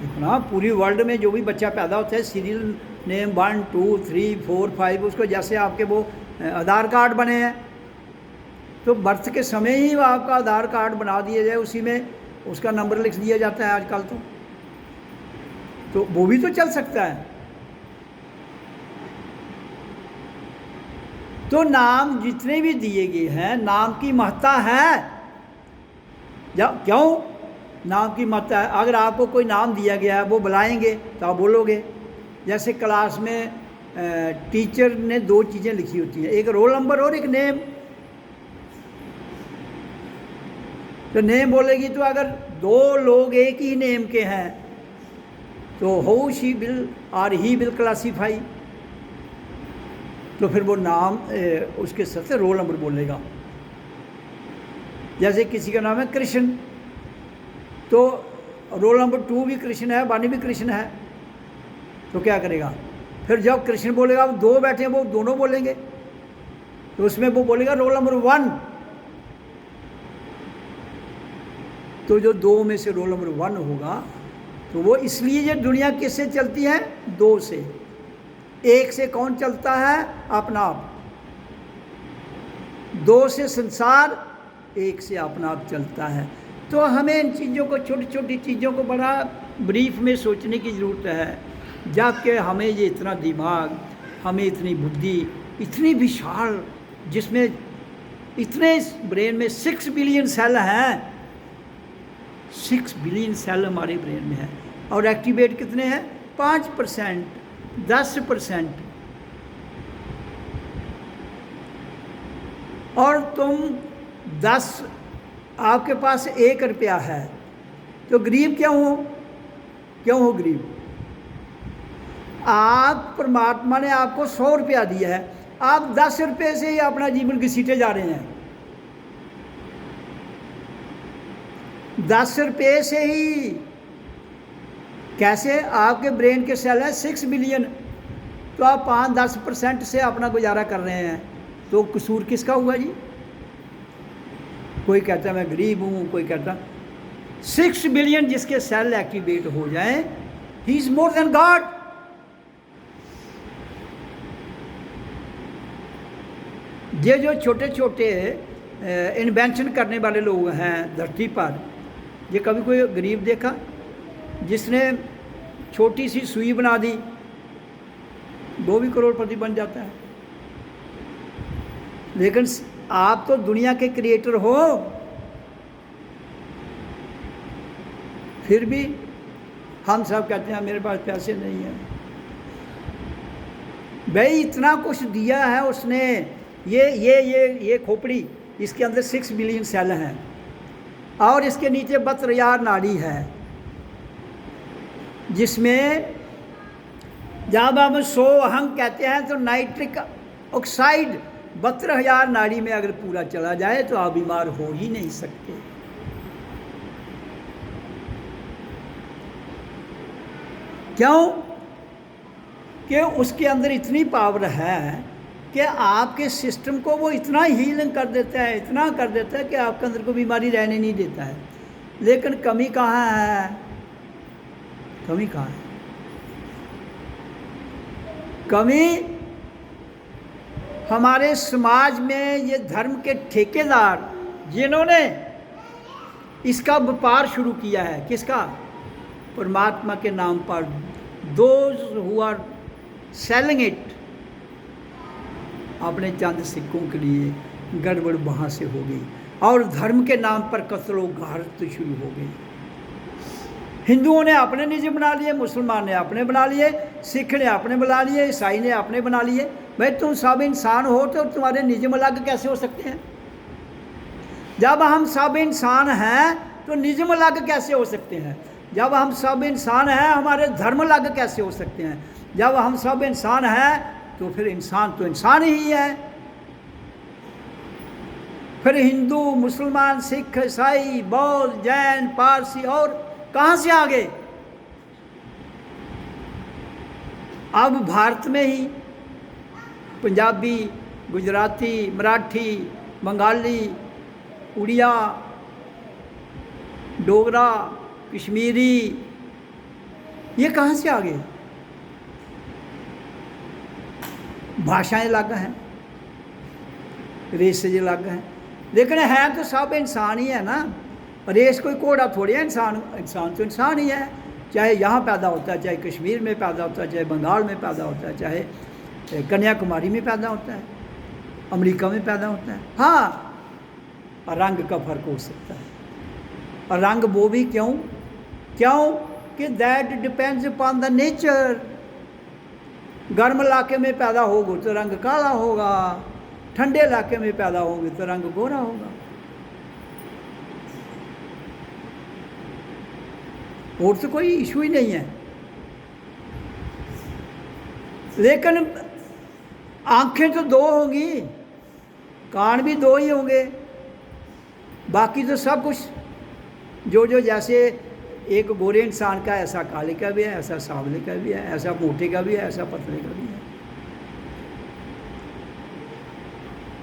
देखो ना, पूरी वर्ल्ड में जो भी बच्चा पैदा होता है, सीरियल नेम 1 2 3 4 5, उसको जैसे आपके वो आधार कार्ड बने हैं, तो बर्थ के समय ही आपका आधार कार्ड बना दिया जाए, उसी में उसका नंबर लिख दिया जाता है आजकल। तो वो भी तो चल सकता है। तो नाम जितने भी दिए गए हैं, नाम की महत्ता है। क्यों नाम की महत्ता है? अगर आपको कोई नाम दिया गया है, वो बुलाएंगे तो आप बोलोगे। जैसे क्लास में टीचर ने 2 चीज़ें लिखी होती हैं, एक रोल नंबर और एक नेम। तो नेम बोलेगी, तो अगर 2 लोग एक ही नेम के हैं तो हाउ शी विल और ही विल क्लासीफाई, तो फिर वो नाम उसके साथ रोल नंबर बोलेगा। जैसे किसी का नाम है कृष्ण, तो रोल नंबर 2 भी कृष्ण है, 1 भी कृष्ण है, तो क्या करेगा? फिर जब कृष्ण बोलेगा, 2 बैठे हैं वो दोनों बोलेंगे, तो उसमें वो बोलेगा रोल नंबर 1। तो जो 2 में से रोल नंबर 1 होगा, तो वो इसलिए ये दुनिया किससे चलती है? 2 से। 1 से कौन चलता है? अपना आप। 2 से संसार, 1 से अपना आप चलता है। तो हमें इन चीज़ों को, छोटी छोटी चीज़ों को बड़ा ब्रीफ में सोचने की ज़रूरत है, जबकि हमें ये इतना दिमाग, हमें इतनी बुद्धि, इतनी विशाल, जिसमें इतने ब्रेन में 6 बिलियन सेल हैं। 6 बिलियन सेल हमारे ब्रेन में है, और एक्टिवेट कितने हैं? 5%, 10%। और तुम 10, आपके पास 1 रुपया है, तो गरीब क्यों हो? क्यों हो गरीब? आप, परमात्मा ने आपको 100 रुपया दिया है, आप 10 रुपये से ही अपना जीवन घसीटे जा रहे हैं। 10 रुपये से ही। कैसे? आपके ब्रेन के सेल हैं 6 बिलियन, तो आप 5-10% से अपना गुजारा कर रहे हैं, तो कसूर किसका हुआ जी? कोई कहता है मैं गरीब हूँ, कोई कहता 6 बिलियन जिसके सेल एक्टिवेट हो जाएं, he is more than God. ये जो छोटे छोटे इन्वेंशन करने वाले लोग हैं धरती पर, ये कभी कोई गरीब देखा जिसने छोटी सी सुई बना दी? वो भी करोड़पति बन जाता है। लेकिन आप तो दुनिया के क्रिएटर हो, फिर भी हम सब कहते हैं मेरे पास पैसे नहीं हैं। भाई इतना कुछ दिया है उसने, ये खोपड़ी, इसके अंदर 6 बिलियन सेल हैं और इसके नीचे 72,000 नाड़ी है, जिसमें जब हम 100 अहंग कहते हैं तो नाइट्रिक ऑक्साइड 72,000 नाड़ी में अगर पूरा चला जाए तो आप बीमार हो ही नहीं सकते। क्यों? कि उसके अंदर इतनी पावर है कि आपके सिस्टम को वो इतना हीलिंग कर देता है, इतना कर देता है कि आपके अंदर कोई बीमारी रहने नहीं देता है। लेकिन कमी कहाँ है? कमी कहाँ है? कमी हमारे समाज में ये धर्म के ठेकेदार जिन्होंने इसका व्यापार शुरू किया है, किसका? परमात्मा के नाम पर। Those who are selling it अपने चंद सिक्कों के लिए, गड़बड़ वहाँ से हो गई और धर्म के नाम पर कत्लो गारत शुरू हो गई। हिंदुओं ने अपने निजी बना लिए, मुसलमान ने अपने बना लिए, सिख ने अपने बना लिए, ईसाई ने अपने बना लिए। भाई तुम सब इंसान हो तो तुम्हारे निजम अलग कैसे हो सकते हैं? जब हम सब इंसान हैं तो निजम अलग कैसे हो सकते हैं? जब हम सब इंसान हैं हमारे धर्म अलग कैसे हो सकते हैं? जब हम सब इंसान हैं तो फिर इंसान तो इंसान ही है। फिर हिंदू, मुसलमान, सिख, ईसाई, बौद्ध, जैन, पारसी और कहाँ से आ गए? अब भारत में ही पंजाबी, गुजराती, मराठी, बंगाली, उड़िया, डोगरा, कश्मीरी, ये कहाँ से आ गए? भाषाएं अलग हैं, रेस अलग हैं, लेकिन है तो सब इंसान ही है ना। रेस कोई कोड़ा थोड़ी है, इंसान तो इंसान ही है। चाहे यहाँ पैदा होता है, चाहे कश्मीर में पैदा होता है, चाहे बंगाल में पैदा होता है, चाहे कन्याकुमारी में पैदा होता है, अमेरिका में पैदा होता है। हाँ, रंग का फर्क हो सकता है, और रंग वो भी क्यों कि that depends upon the nature. गर्म इलाके में पैदा होगा तो रंग काला होगा, ठंडे इलाके में पैदा होंगे तो रंग गोरा होगा। और तो कोई इशू ही नहीं है। लेकिन आंखें तो दो होंगी, कान भी दो ही होंगे, बाकी तो सब कुछ जो जैसे एक गोरे इंसान का ऐसा काले का भी है, ऐसा सांवले का भी है, ऐसा मोटे का भी है, ऐसा पतले का भी है।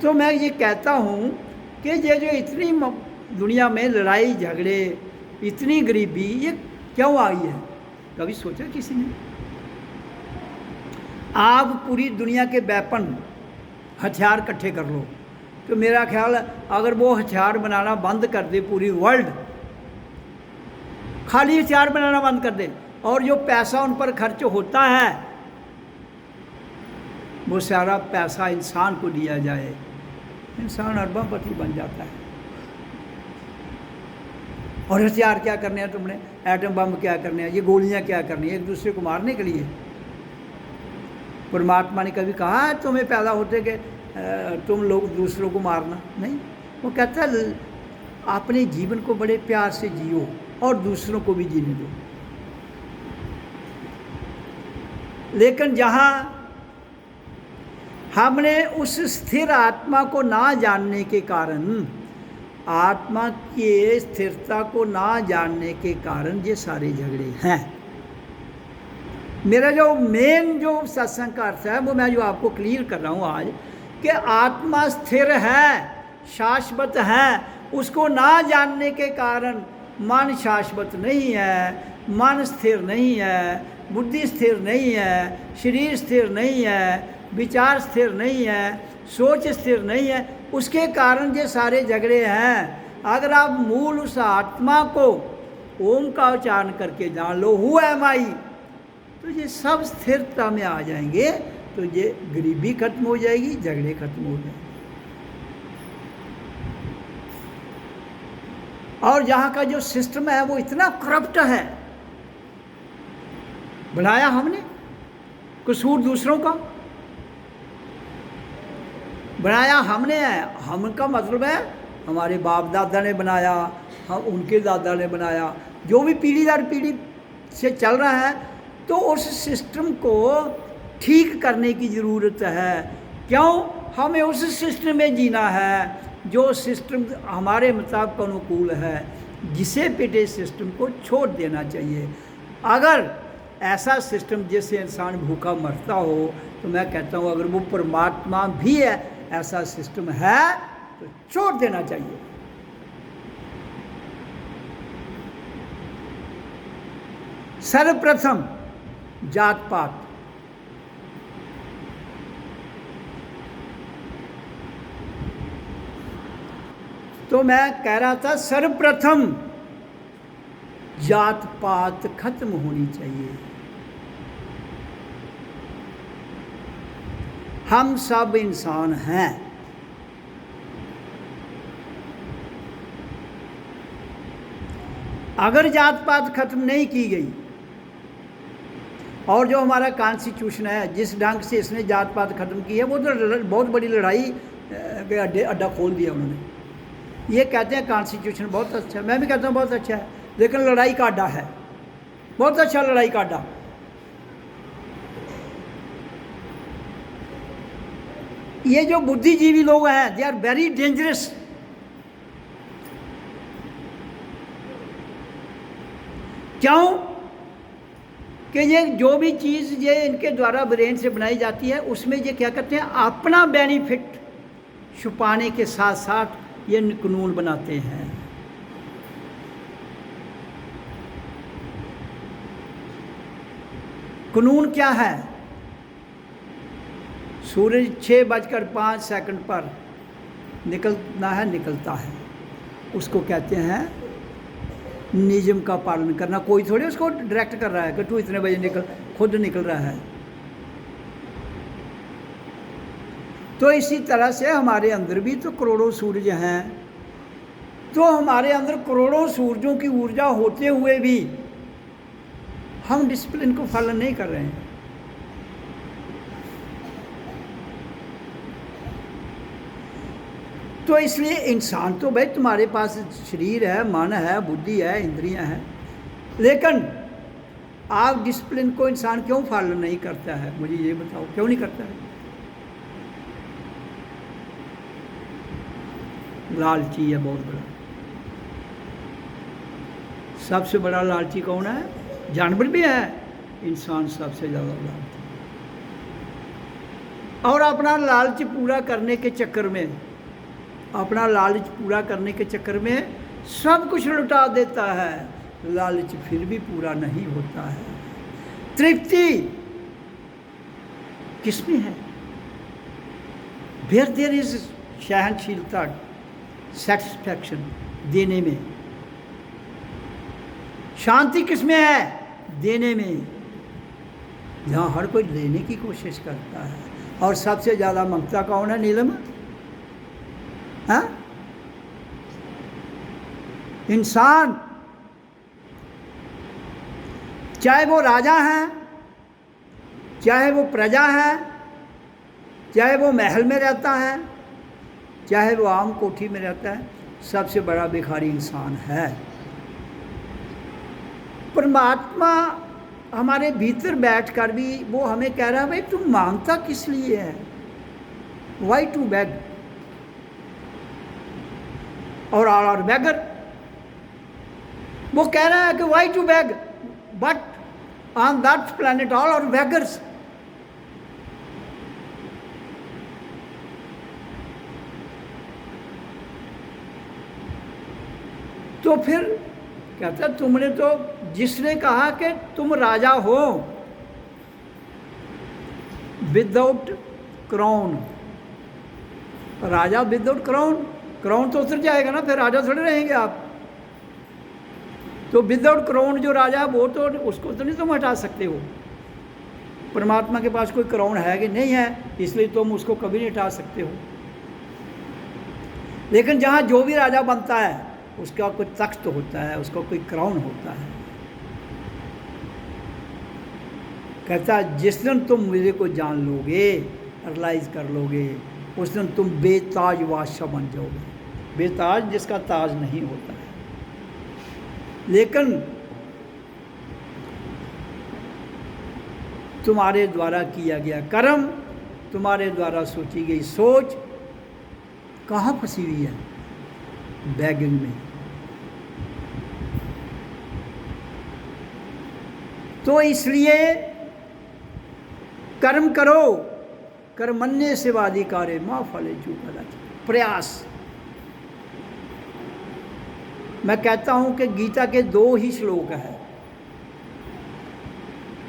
तो मैं ये कहता हूँ कि ये जो इतनी दुनिया में लड़ाई झगड़े, इतनी गरीबी, ये क्यों आई है? कभी सोचा किसी ने? आप पूरी दुनिया के वेपन, हथियार इकट्ठे कर लो तो मेरा ख्याल अगर वो हथियार बनाना बंद कर दे, पूरी वर्ल्ड खाली हथियार बनाना बंद कर दे, और जो पैसा उन पर खर्च होता है वो सारा पैसा इंसान को दिया जाए, इंसान अरबपति बन जाता है। और हथियार क्या करने हैं तुमने? एटम बम क्या करने हैं? ये गोलियां क्या करनी है? एक दूसरे को मारने के लिए? परमात्मा ने कभी कहा है तुम्हें पैदा होते कि तुम लोग दूसरों को मारना? नहीं। वो कहता है अपने जीवन को बड़े प्यार से जियो और दूसरों को भी जीने दो। लेकिन जहाँ हमने उस स्थिर आत्मा को ना जानने के कारण, आत्मा की स्थिरता को ना जानने के कारण ये सारे झगड़े हैं। मेरा जो मेन जो सत्संग का अर्थ है वो मैं जो आपको क्लियर कर रहा हूँ आज, कि आत्मा स्थिर है, शाश्वत है, उसको ना जानने के कारण मन शाश्वत नहीं है, मन स्थिर नहीं है, बुद्धि स्थिर नहीं है, शरीर स्थिर नहीं है, विचार स्थिर नहीं है, सोच स्थिर नहीं है। उसके कारण ये सारे झगड़े हैं। अगर आप मूल उस आत्मा को ओम का उच्चारण करके जान लो, हु एम आई, तो ये सब स्थिरता में आ जाएंगे, तो ये गरीबी खत्म हो जाएगी, झगड़े खत्म हो जाएंगे। और यहाँ का जो सिस्टम है वो इतना करप्ट है। बनाया हमने, कसूर दूसरों का, बनाया हमने है। हम का मतलब है हमारे बाप दादा ने बनाया, हम उनके दादा ने बनाया, जो भी पीढ़ी दर पीढ़ी से चल रहा है। तो उस सिस्टम को ठीक करने की ज़रूरत है। क्यों? हमें उस सिस्टम में जीना है जो सिस्टम हमारे मुताबिक अनुकूल है। जिसे पिटे सिस्टम को छोड़ देना चाहिए। अगर ऐसा सिस्टम जिससे इंसान भूखा मरता हो, तो मैं कहता हूँ अगर वो परमात्मा भी है, ऐसा सिस्टम है तो छोड़ देना चाहिए। सर्वप्रथम जात पात, तो मैं कह रहा था सर्वप्रथम जात पात खत्म होनी चाहिए। हम सब इंसान हैं। अगर जात पात खत्म नहीं की गई, और जो हमारा कॉन्स्टिट्यूशन है जिस ढंग से इसने जात पात खत्म की है, वो तो बहुत बड़ी लड़ाई के अड्डा खोल दिया उन्होंने। ये कहते हैं कॉन्स्टिट्यूशन बहुत अच्छा है, मैं भी कहता हूँ बहुत अच्छा है, लेकिन लड़ाई का अड्डा है, बहुत अच्छा लड़ाई का अड्डा। ये जो बुद्धिजीवी लोग हैं, दे आर वेरी डेंजरस। क्यों? कि ये जो भी चीज़ ये इनके द्वारा ब्रेन से बनाई जाती है, उसमें ये क्या करते हैं, अपना बेनिफिट छुपाने के साथ साथ ये कानून बनाते हैं। कानून क्या है? सूरज 6:05 पर निकलना है, निकलता है, उसको कहते हैं नियम का पालन करना। कोई थोड़ी उसको डायरेक्ट कर रहा है कि तू इतने बजे निकल, खुद निकल रहा है। तो इसी तरह से हमारे अंदर भी तो करोड़ों सूरज हैं। तो हमारे अंदर करोड़ों सूरजों की ऊर्जा होते हुए भी हम डिसिप्लिन को पालन नहीं कर रहे हैं। तो इसलिए इंसान तो भाई तुम्हारे पास शरीर है, मन है, बुद्धि है, इंद्रियां हैं, लेकिन आप डिसिप्लिन को इंसान क्यों पालन नहीं करता है? मुझे ये बताओ, क्यों नहीं करता है? लालची है बहुत बड़ा। सबसे बड़ा लालची कौन है? जानवर भी है, इंसान सबसे ज़्यादा लालची। और अपना लालच पूरा करने के चक्कर में, अपना लालच पूरा करने के चक्कर में सब कुछ लुटा देता है। लालच फिर भी पूरा नहीं होता है। तृप्ति किसमें है? वेयर देयर इज सहनशीलता, सेटिस्फैक्शन, देने में। शांति किसमें है? देने में। जहाँ हर कोई लेने की कोशिश करता है। और सबसे ज़्यादा मंगता कौन है? नीलम, हाँ? इंसान, चाहे वो राजा है, चाहे वो प्रजा है, चाहे वो महल में रहता है, चाहे वो आम कोठी में रहता है, सबसे बड़ा भिखारी इंसान है। परमात्मा हमारे भीतर बैठकर भी वो हमें कह रहा है, भाई तुम मांगता किस लिए है? Why to beg? और ऑल आर बेगर। वो कह रहा है कि why to beg, but on that planet all are beggars. तो फिर कहता तुमने तो, जिसने कहा कि तुम राजा हो विदाउट क्राउन, राजा विदाउट क्राउन, क्राउन तो उतर जाएगा ना, फिर राजा थोड़े रहेंगे आप। तो विदाउट क्राउन जो राजा है वो तो, उसको तो नहीं तुम हटा सकते हो। परमात्मा के पास कोई क्राउन है कि नहीं है, इसलिए तुम उसको कभी नहीं हटा सकते हो। लेकिन जहाँ जो भी राजा बनता है उसका कोई तख्त होता है, उसका कोई क्राउन होता है। कहता है जिस दिन तुम मुझे को जान लोगे, रियलाइज कर लोगे, उस दिन तुम बेताज बादशाह बन जाओगे। बेताज जिसका ताज नहीं होता है। लेकिन तुम्हारे द्वारा किया गया कर्म, तुम्हारे द्वारा सोची गई सोच कहाँ फंसी हुई है? बैगिंग में। तो इसलिए कर्म करो, कर्मण्य सेवाधिकारे माँ फले चूका। प्रयास। मैं कहता हूं कि गीता के 2 ही श्लोक हैं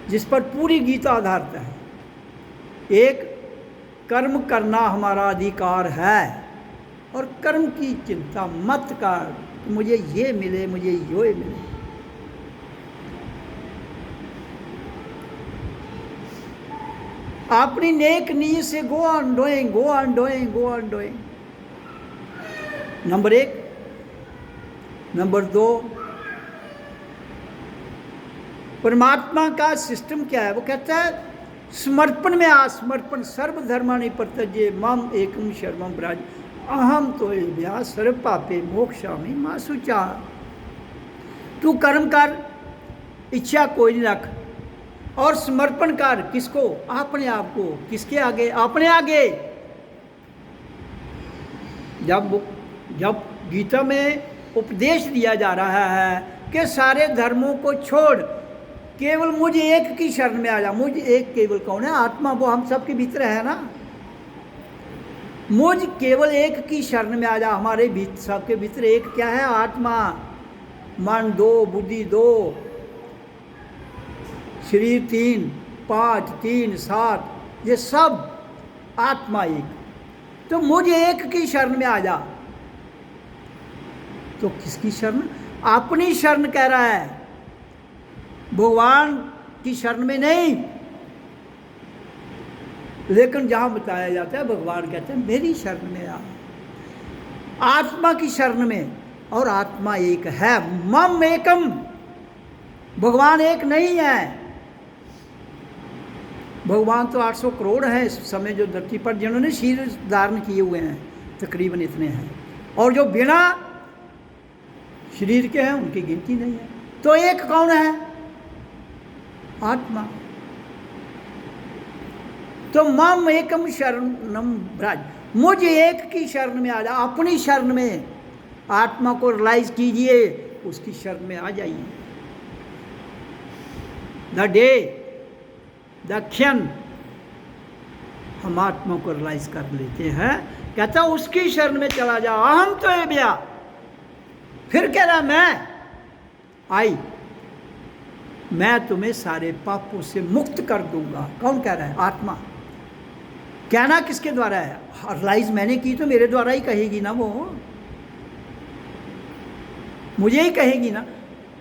जिस पर पूरी गीता आधारित है। एक, कर्म करना हमारा अधिकार है और कर्म की चिंता मत कर, मुझे ये मिले, मुझे ये मिले। अपनी नेक नीयत से go on doing, go on doing, go on doing. Number 1। Number 2, परमात्मा का सिस्टम क्या है? वो कहता है समर्पण में आ। समर्पण। सर्वधर्मानि परित्यज्य माम एकम शरणं व्रज अहम त्वया सर्व पापे मोक्षामि मा शुचा। तू कर्म कर, इच्छा कोई नहीं रख, और समर्पण कर। किसको? अपने आप को। किसके आगे? अपने आगे। जब गीता में उपदेश दिया जा रहा है कि सारे धर्मों को छोड़ केवल मुझ एक की शरण में आ जा। मुझ एक केवल कौन है? आत्मा। वो हम सबके भीतर है ना। मुझ केवल एक की शरण में आ जा। हमारे भीतर, सबके भीतर एक क्या है? आत्मा। मन 2, बुद्धि 2, शरीर 3, 5, 3, 7, ये सब आत्मा एक। तो मुझ एक की शरण में आ जा। तो किसकी शरण? अपनी शरण कह रहा है, भगवान की शरण में नहीं। लेकिन जहां बताया जाता है भगवान कहते हैं मेरी शरण में आ, आत्मा की शरण में। और आत्मा एक है। मम एकम। भगवान एक नहीं है। भगवान तो 800 करोड़ है इस समय जो धरती पर जिन्होंने शीर धारण किए हुए हैं, तकरीबन इतने हैं। और जो बिना शरीर के हैं उनकी गिनती नहीं है। तो एक कौन है? आत्मा। तो मम एकम शरणम व्रज, मुझ एक की शरण में आ जा। अपनी शरण में आत्मा को रियलाइज कीजिए, उसकी शरण में आ जाइए। द डे, द क्षण हम आत्मा को रियलाइज कर लेते हैं, कहता उसकी शरण में चला जा। अहम तो ये ब्या। फिर कह रहा मैं तुम्हें सारे पापों से मुक्त कर दूंगा। कौन कह रहा है? आत्मा। कहना किसके द्वारा है? रियलाइज मैंने की तो मेरे द्वारा ही कहेगी ना, वो मुझे ही कहेगी ना।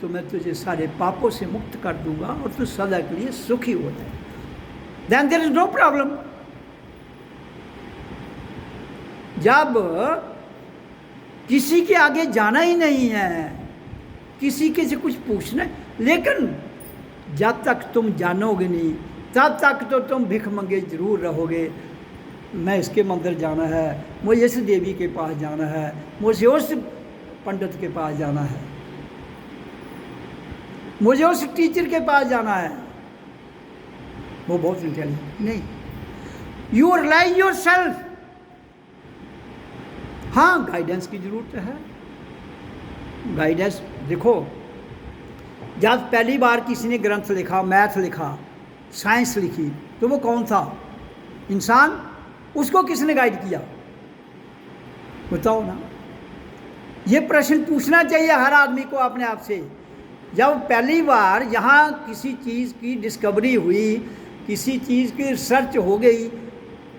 तो मैं तुझे सारे पापों से मुक्त कर दूंगा और तू सदा के लिए सुखी हो जाए। Then there is no problem. जब किसी के आगे जाना ही नहीं है, किसी के से कुछ पूछना, लेकिन जब तक तुम जानोगे नहीं तब तक तो तुम भिख मंगे जरूर रहोगे। मैं इसके मंदिर जाना है, मुझे इस देवी के पास जाना है, मुझे उस पंडित के पास जाना है, मुझे उस टीचर के पास जाना है। वो बहुत इंटेलिजेंट नहीं। You realize yourself. हाँ, गाइडेंस की जरूरत है। गाइडेंस देखो, जब पहली बार किसी ने ग्रंथ लिखा, मैथ लिखा, साइंस लिखी, तो वो कौन था? इंसान। उसको किसने गाइड किया? बताओ ना। ये प्रश्न पूछना चाहिए हर आदमी को अपने आप से। जब पहली बार यहाँ किसी चीज़ की डिस्कवरी हुई, किसी चीज़ की रिसर्च हो गई,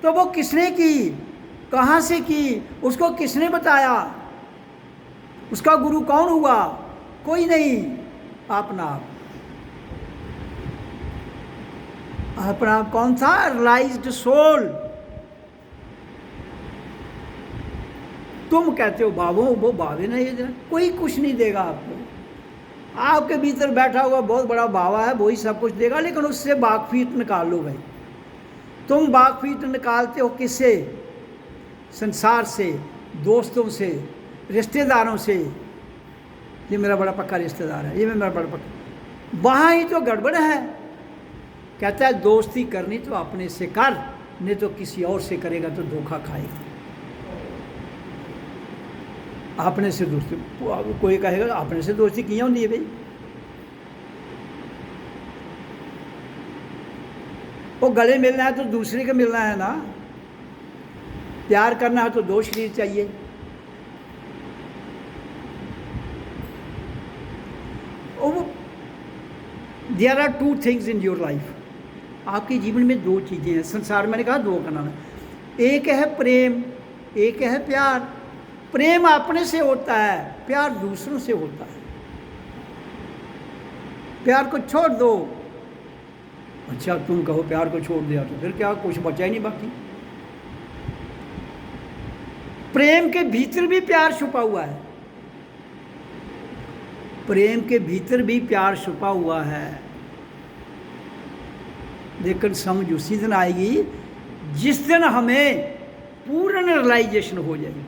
तो वो किसने की, कहाँ से की, उसको किसने बताया? उसका गुरु कौन हुआ? कोई नहीं, अपना आप कौन था? Realized soul. तुम कहते हो भावो, वो भावे नहीं दे, कोई कुछ नहीं देगा आपको। आपके भीतर बैठा हुआ बहुत बड़ा भावा है, वही सब कुछ देगा, लेकिन उससे बाकफीट निकाल लो भाई। तुम बाकफीट निकालते हो किससे? संसार से, दोस्तों से, रिश्तेदारों से। ये मेरा बड़ा पक्का रिश्तेदार है, ये मेरा बड़ा पक्का, वहाँ ही तो गड़बड़ है। कहता है दोस्ती करनी तो अपने से कर, नहीं तो किसी और से करेगा तो धोखा खाएगा। अपने से दोस्ती, कोई कहेगा अपने से दोस्ती किया होती है भाई। वो गले मिलना है तो दूसरे के मिलना है ना, प्यार करना है तो दो शरीर चाहिए। There are two things in your life. आपके जीवन में दो चीज़ें हैं, संसार मैंने कहा दो का नाम है, एक है प्रेम, एक है प्यार। प्रेम अपने से होता है, प्यार दूसरों से होता है। प्यार को छोड़ दो, अच्छा तुम कहो प्यार को छोड़ दिया तो फिर क्या, कुछ बचा ही नहीं बाकी। प्रेम के भीतर भी प्यार छुपा हुआ है, प्रेम के भीतर भी प्यार छुपा हुआ है। लेकिन समझ उसी दिन आएगी जिस दिन हमें पूर्ण रियलाइजेशन हो जाएगी,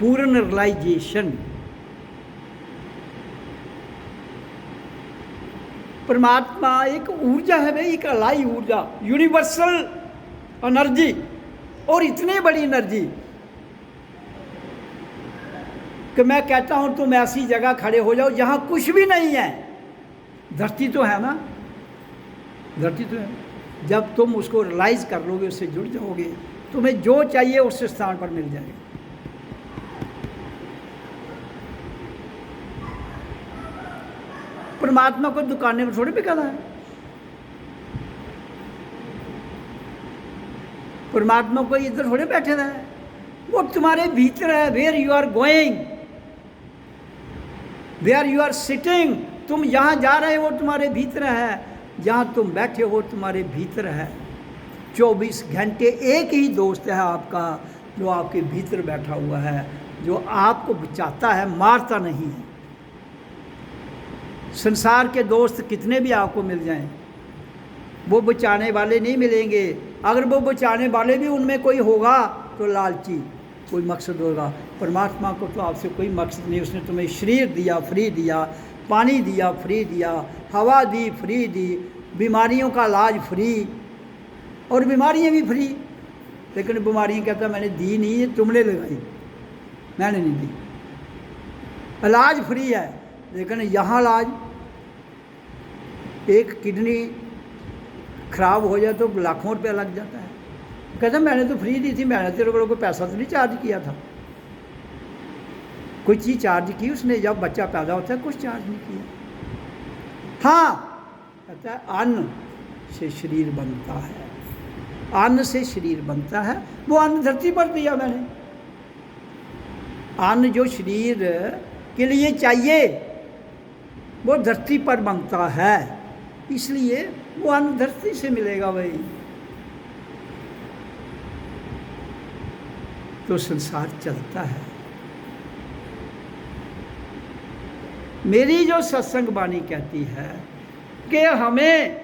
पूर्ण रियलाइजेशन। परमात्मा एक ऊर्जा है भाई, एक अलाई ऊर्जा, यूनिवर्सल एनर्जी, और इतनी बड़ी एनर्जी कि मैं कहता हूं तुम ऐसी जगह खड़े हो जाओ जहां कुछ भी नहीं है। धरती तो है ना, धरती तो है। जब तुम उसको रियलाइज कर लोगे, उससे जुड़ जाओगे, तुम्हें जो चाहिए उस स्थान पर मिल जाएगा। परमात्मा को दुकानें में थोड़ी बिकाना है, परमात्मा को इधर थोड़े बैठे रहा है, वो तुम्हारे भीतर है। Where you are going, where you are sitting, तुम जहाँ जा रहे हो वो तुम्हारे भीतर है, जहाँ तुम बैठे हो तुम्हारे भीतर है। 24 घंटे एक ही दोस्त है आपका, जो आपके भीतर बैठा हुआ है, जो आपको बचाता है, मारता नहीं है। संसार के दोस्त कितने भी आपको मिल जाएं, वो बचाने वाले नहीं मिलेंगे। अगर वो बचाने वाले भी उनमें कोई होगा तो लालची, कोई मकसद होगा। परमात्मा को तो आपसे कोई मकसद नहीं, उसने तुम्हें शरीर दिया फ्री दिया, पानी दिया फ्री दिया, हवा दी फ्री दी, बीमारियों का इलाज फ्री, और बीमारियां भी फ्री। लेकिन बीमारियां कहता मैंने दी नहीं, ये तुमने लगाई, मैंने नहीं दी। इलाज फ्री है, लेकिन यहाँ इलाज, एक किडनी खराब हो जाए तो लाखों रुपया लग जाता है। कहता मैंने तो फ्री दी थी, मैंने तेरे को कोई पैसा तो नहीं चार्ज किया था। कोई चीज़ चार्ज की उसने, जब बच्चा पैदा होता है कुछ चार्ज नहीं किया। हाँ कहता है अन्न से शरीर बनता है, अन्न से शरीर बनता है, वो अन्न धरती पर दिया मैंने। अन्न जो शरीर के लिए चाहिए वो धरती पर बनता है, इसलिए वो अन्न धरती से मिलेगा भाई। तो संसार चलता है। मेरी जो सत्संग वाणी कहती है कि हमें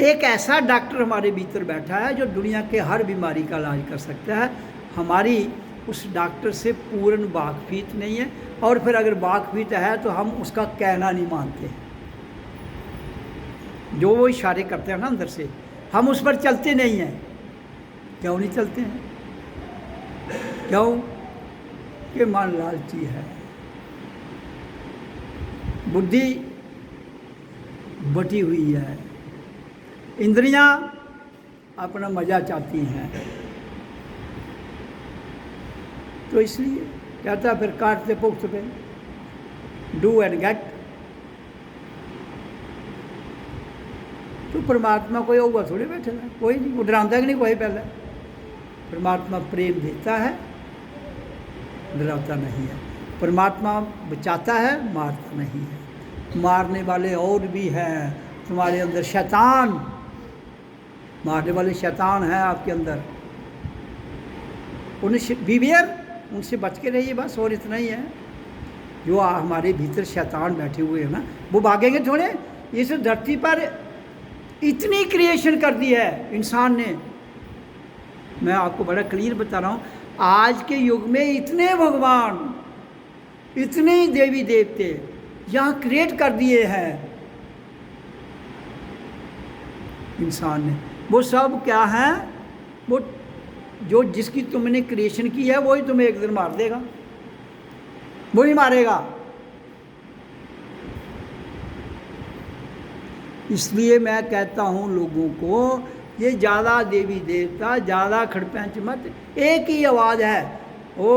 एक ऐसा डॉक्टर हमारे भीतर बैठा है जो दुनिया के हर बीमारी का इलाज कर सकता है। हमारी उस डॉक्टर से पूर्ण वाकफीत नहीं है, और फिर अगर वाकफीत है तो हम उसका कहना नहीं मानते। जो वो इशारे करते हैं ना अंदर से, हम उस पर चलते नहीं हैं। क्यों नहीं चलते हैं? क्यों कि मन लालची है, बुद्धि बटी हुई है, इंद्रियां अपना मज़ा चाहती हैं। तो इसलिए कहता है फिर काटते पुख्त पे, डू एंड गेट। तो परमात्मा कोई होगा थोड़े बैठे ना, कोई नहीं, वो डराता कि नहीं कोई। पहले परमात्मा प्रेम देता है, डराता नहीं है। परमात्मा बचाता है, मारता नहीं है। मारने वाले और भी हैं तुम्हारे अंदर, शैतान मारने वाले शैतान हैं आपके अंदर, उनसे बीवियर, उनसे बच के रहिए बस, और इतना ही है। जो हमारे भीतर शैतान बैठे हुए हैं ना, वो भागेंगे थोड़े। इस धरती पर इतनी क्रिएशन कर दी है इंसान ने, मैं आपको बड़ा क्लियर बता रहा हूँ, आज के युग में इतने भगवान, इतने देवी देवते यहाँ क्रिएट कर दिए हैं इंसान ने। वो सब क्या है, वो जो जिसकी तुमने क्रिएशन की है वही तुम्हें एक दिन मार देगा, वही मारेगा। इसलिए मैं कहता हूँ लोगों को, ये ज़्यादा देवी देवता, ज़्यादा खड़पैंच मत, एक ही आवाज़ है, ओ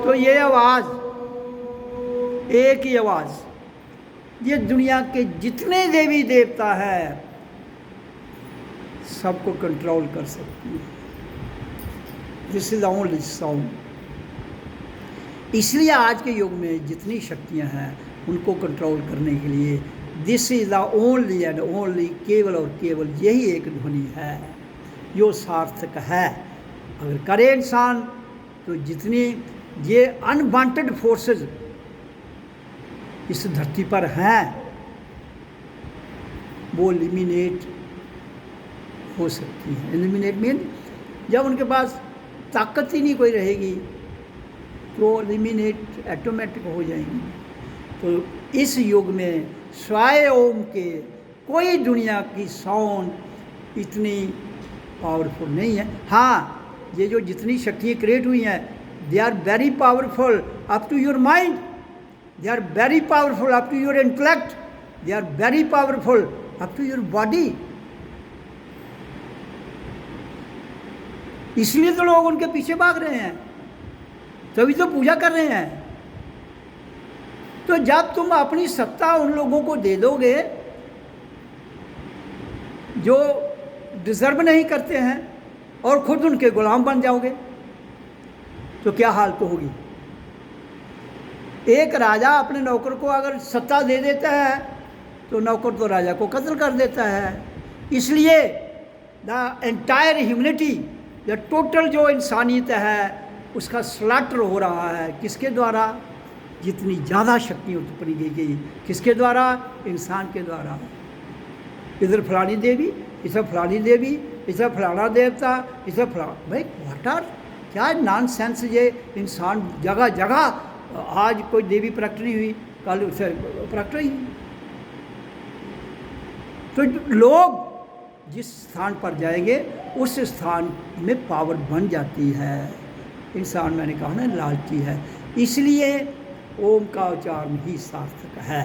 तो ये आवाज़, एक ही आवाज़, ये दुनिया के जितने देवी देवता है सबको कंट्रोल कर सकती है। This is the only sound. इसलिए आज के युग में जितनी शक्तियां हैं उनको कंट्रोल करने के लिए this is the only and only, केवल और केवल यही एक ध्वनि है जो सार्थक है। अगर करे इंसान तो जितनी ये अनवांटेड फोर्सेस इस धरती पर हैं वो एलिमिनेट हो सकती है। एलिमिनेट मीन जब उनके पास ताकत ही नहीं कोई रहेगी तो एलिमिनेट ऑटोमेटिक हो जाएंगी। तो इस युग में स्वाय ओम के कोई दुनिया की साउंड इतनी पावरफुल नहीं है। हाँ, ये जो जितनी शक्तियाँ क्रिएट हुई हैं, they are very powerful up to your mind, they are very powerful up to your intellect, they are very powerful up to your body। इसलिए तो लोग उनके पीछे भाग रहे हैं, तभी तो पूजा कर रहे हैं। तो जब तुम अपनी सत्ता उन लोगों को दे दोगे जो डिजर्व नहीं करते हैं और खुद उनके गुलाम बन जाओगे तो क्या हालत होगी। एक राजा अपने नौकर को अगर सत्ता दे देता है तो नौकर तो राजा को कत्ल कर देता है। इसलिए the entire humanity, the total जो इंसानियत है उसका स्लॉटर हो रहा है। किसके द्वारा? जितनी ज़्यादा शक्ति उत्पन्न की गई, किसके द्वारा? इंसान के द्वारा। इधर फलानी देवी, इधर फलानी देवी, इधर फलाना देवता, इधर फलाना, भाई व्हाट आर, क्या नॉनसेंस ये। इंसान जगह जगह, आज कोई देवी प्रकट नहीं हुई, कल उसे प्रकट हुई। तो लोग जिस स्थान पर जाएंगे उस स्थान में पावर बन जाती है। इंसान, मैंने कहा ना, लालची है। इसलिए ओम का उच्चारण ही सार्थक है।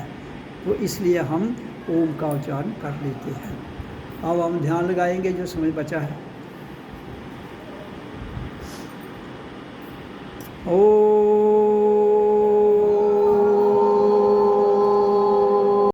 तो इसलिए हम ओम का उच्चारण कर लेते हैं। अब हम ध्यान लगाएंगे जो समय बचा है। ओम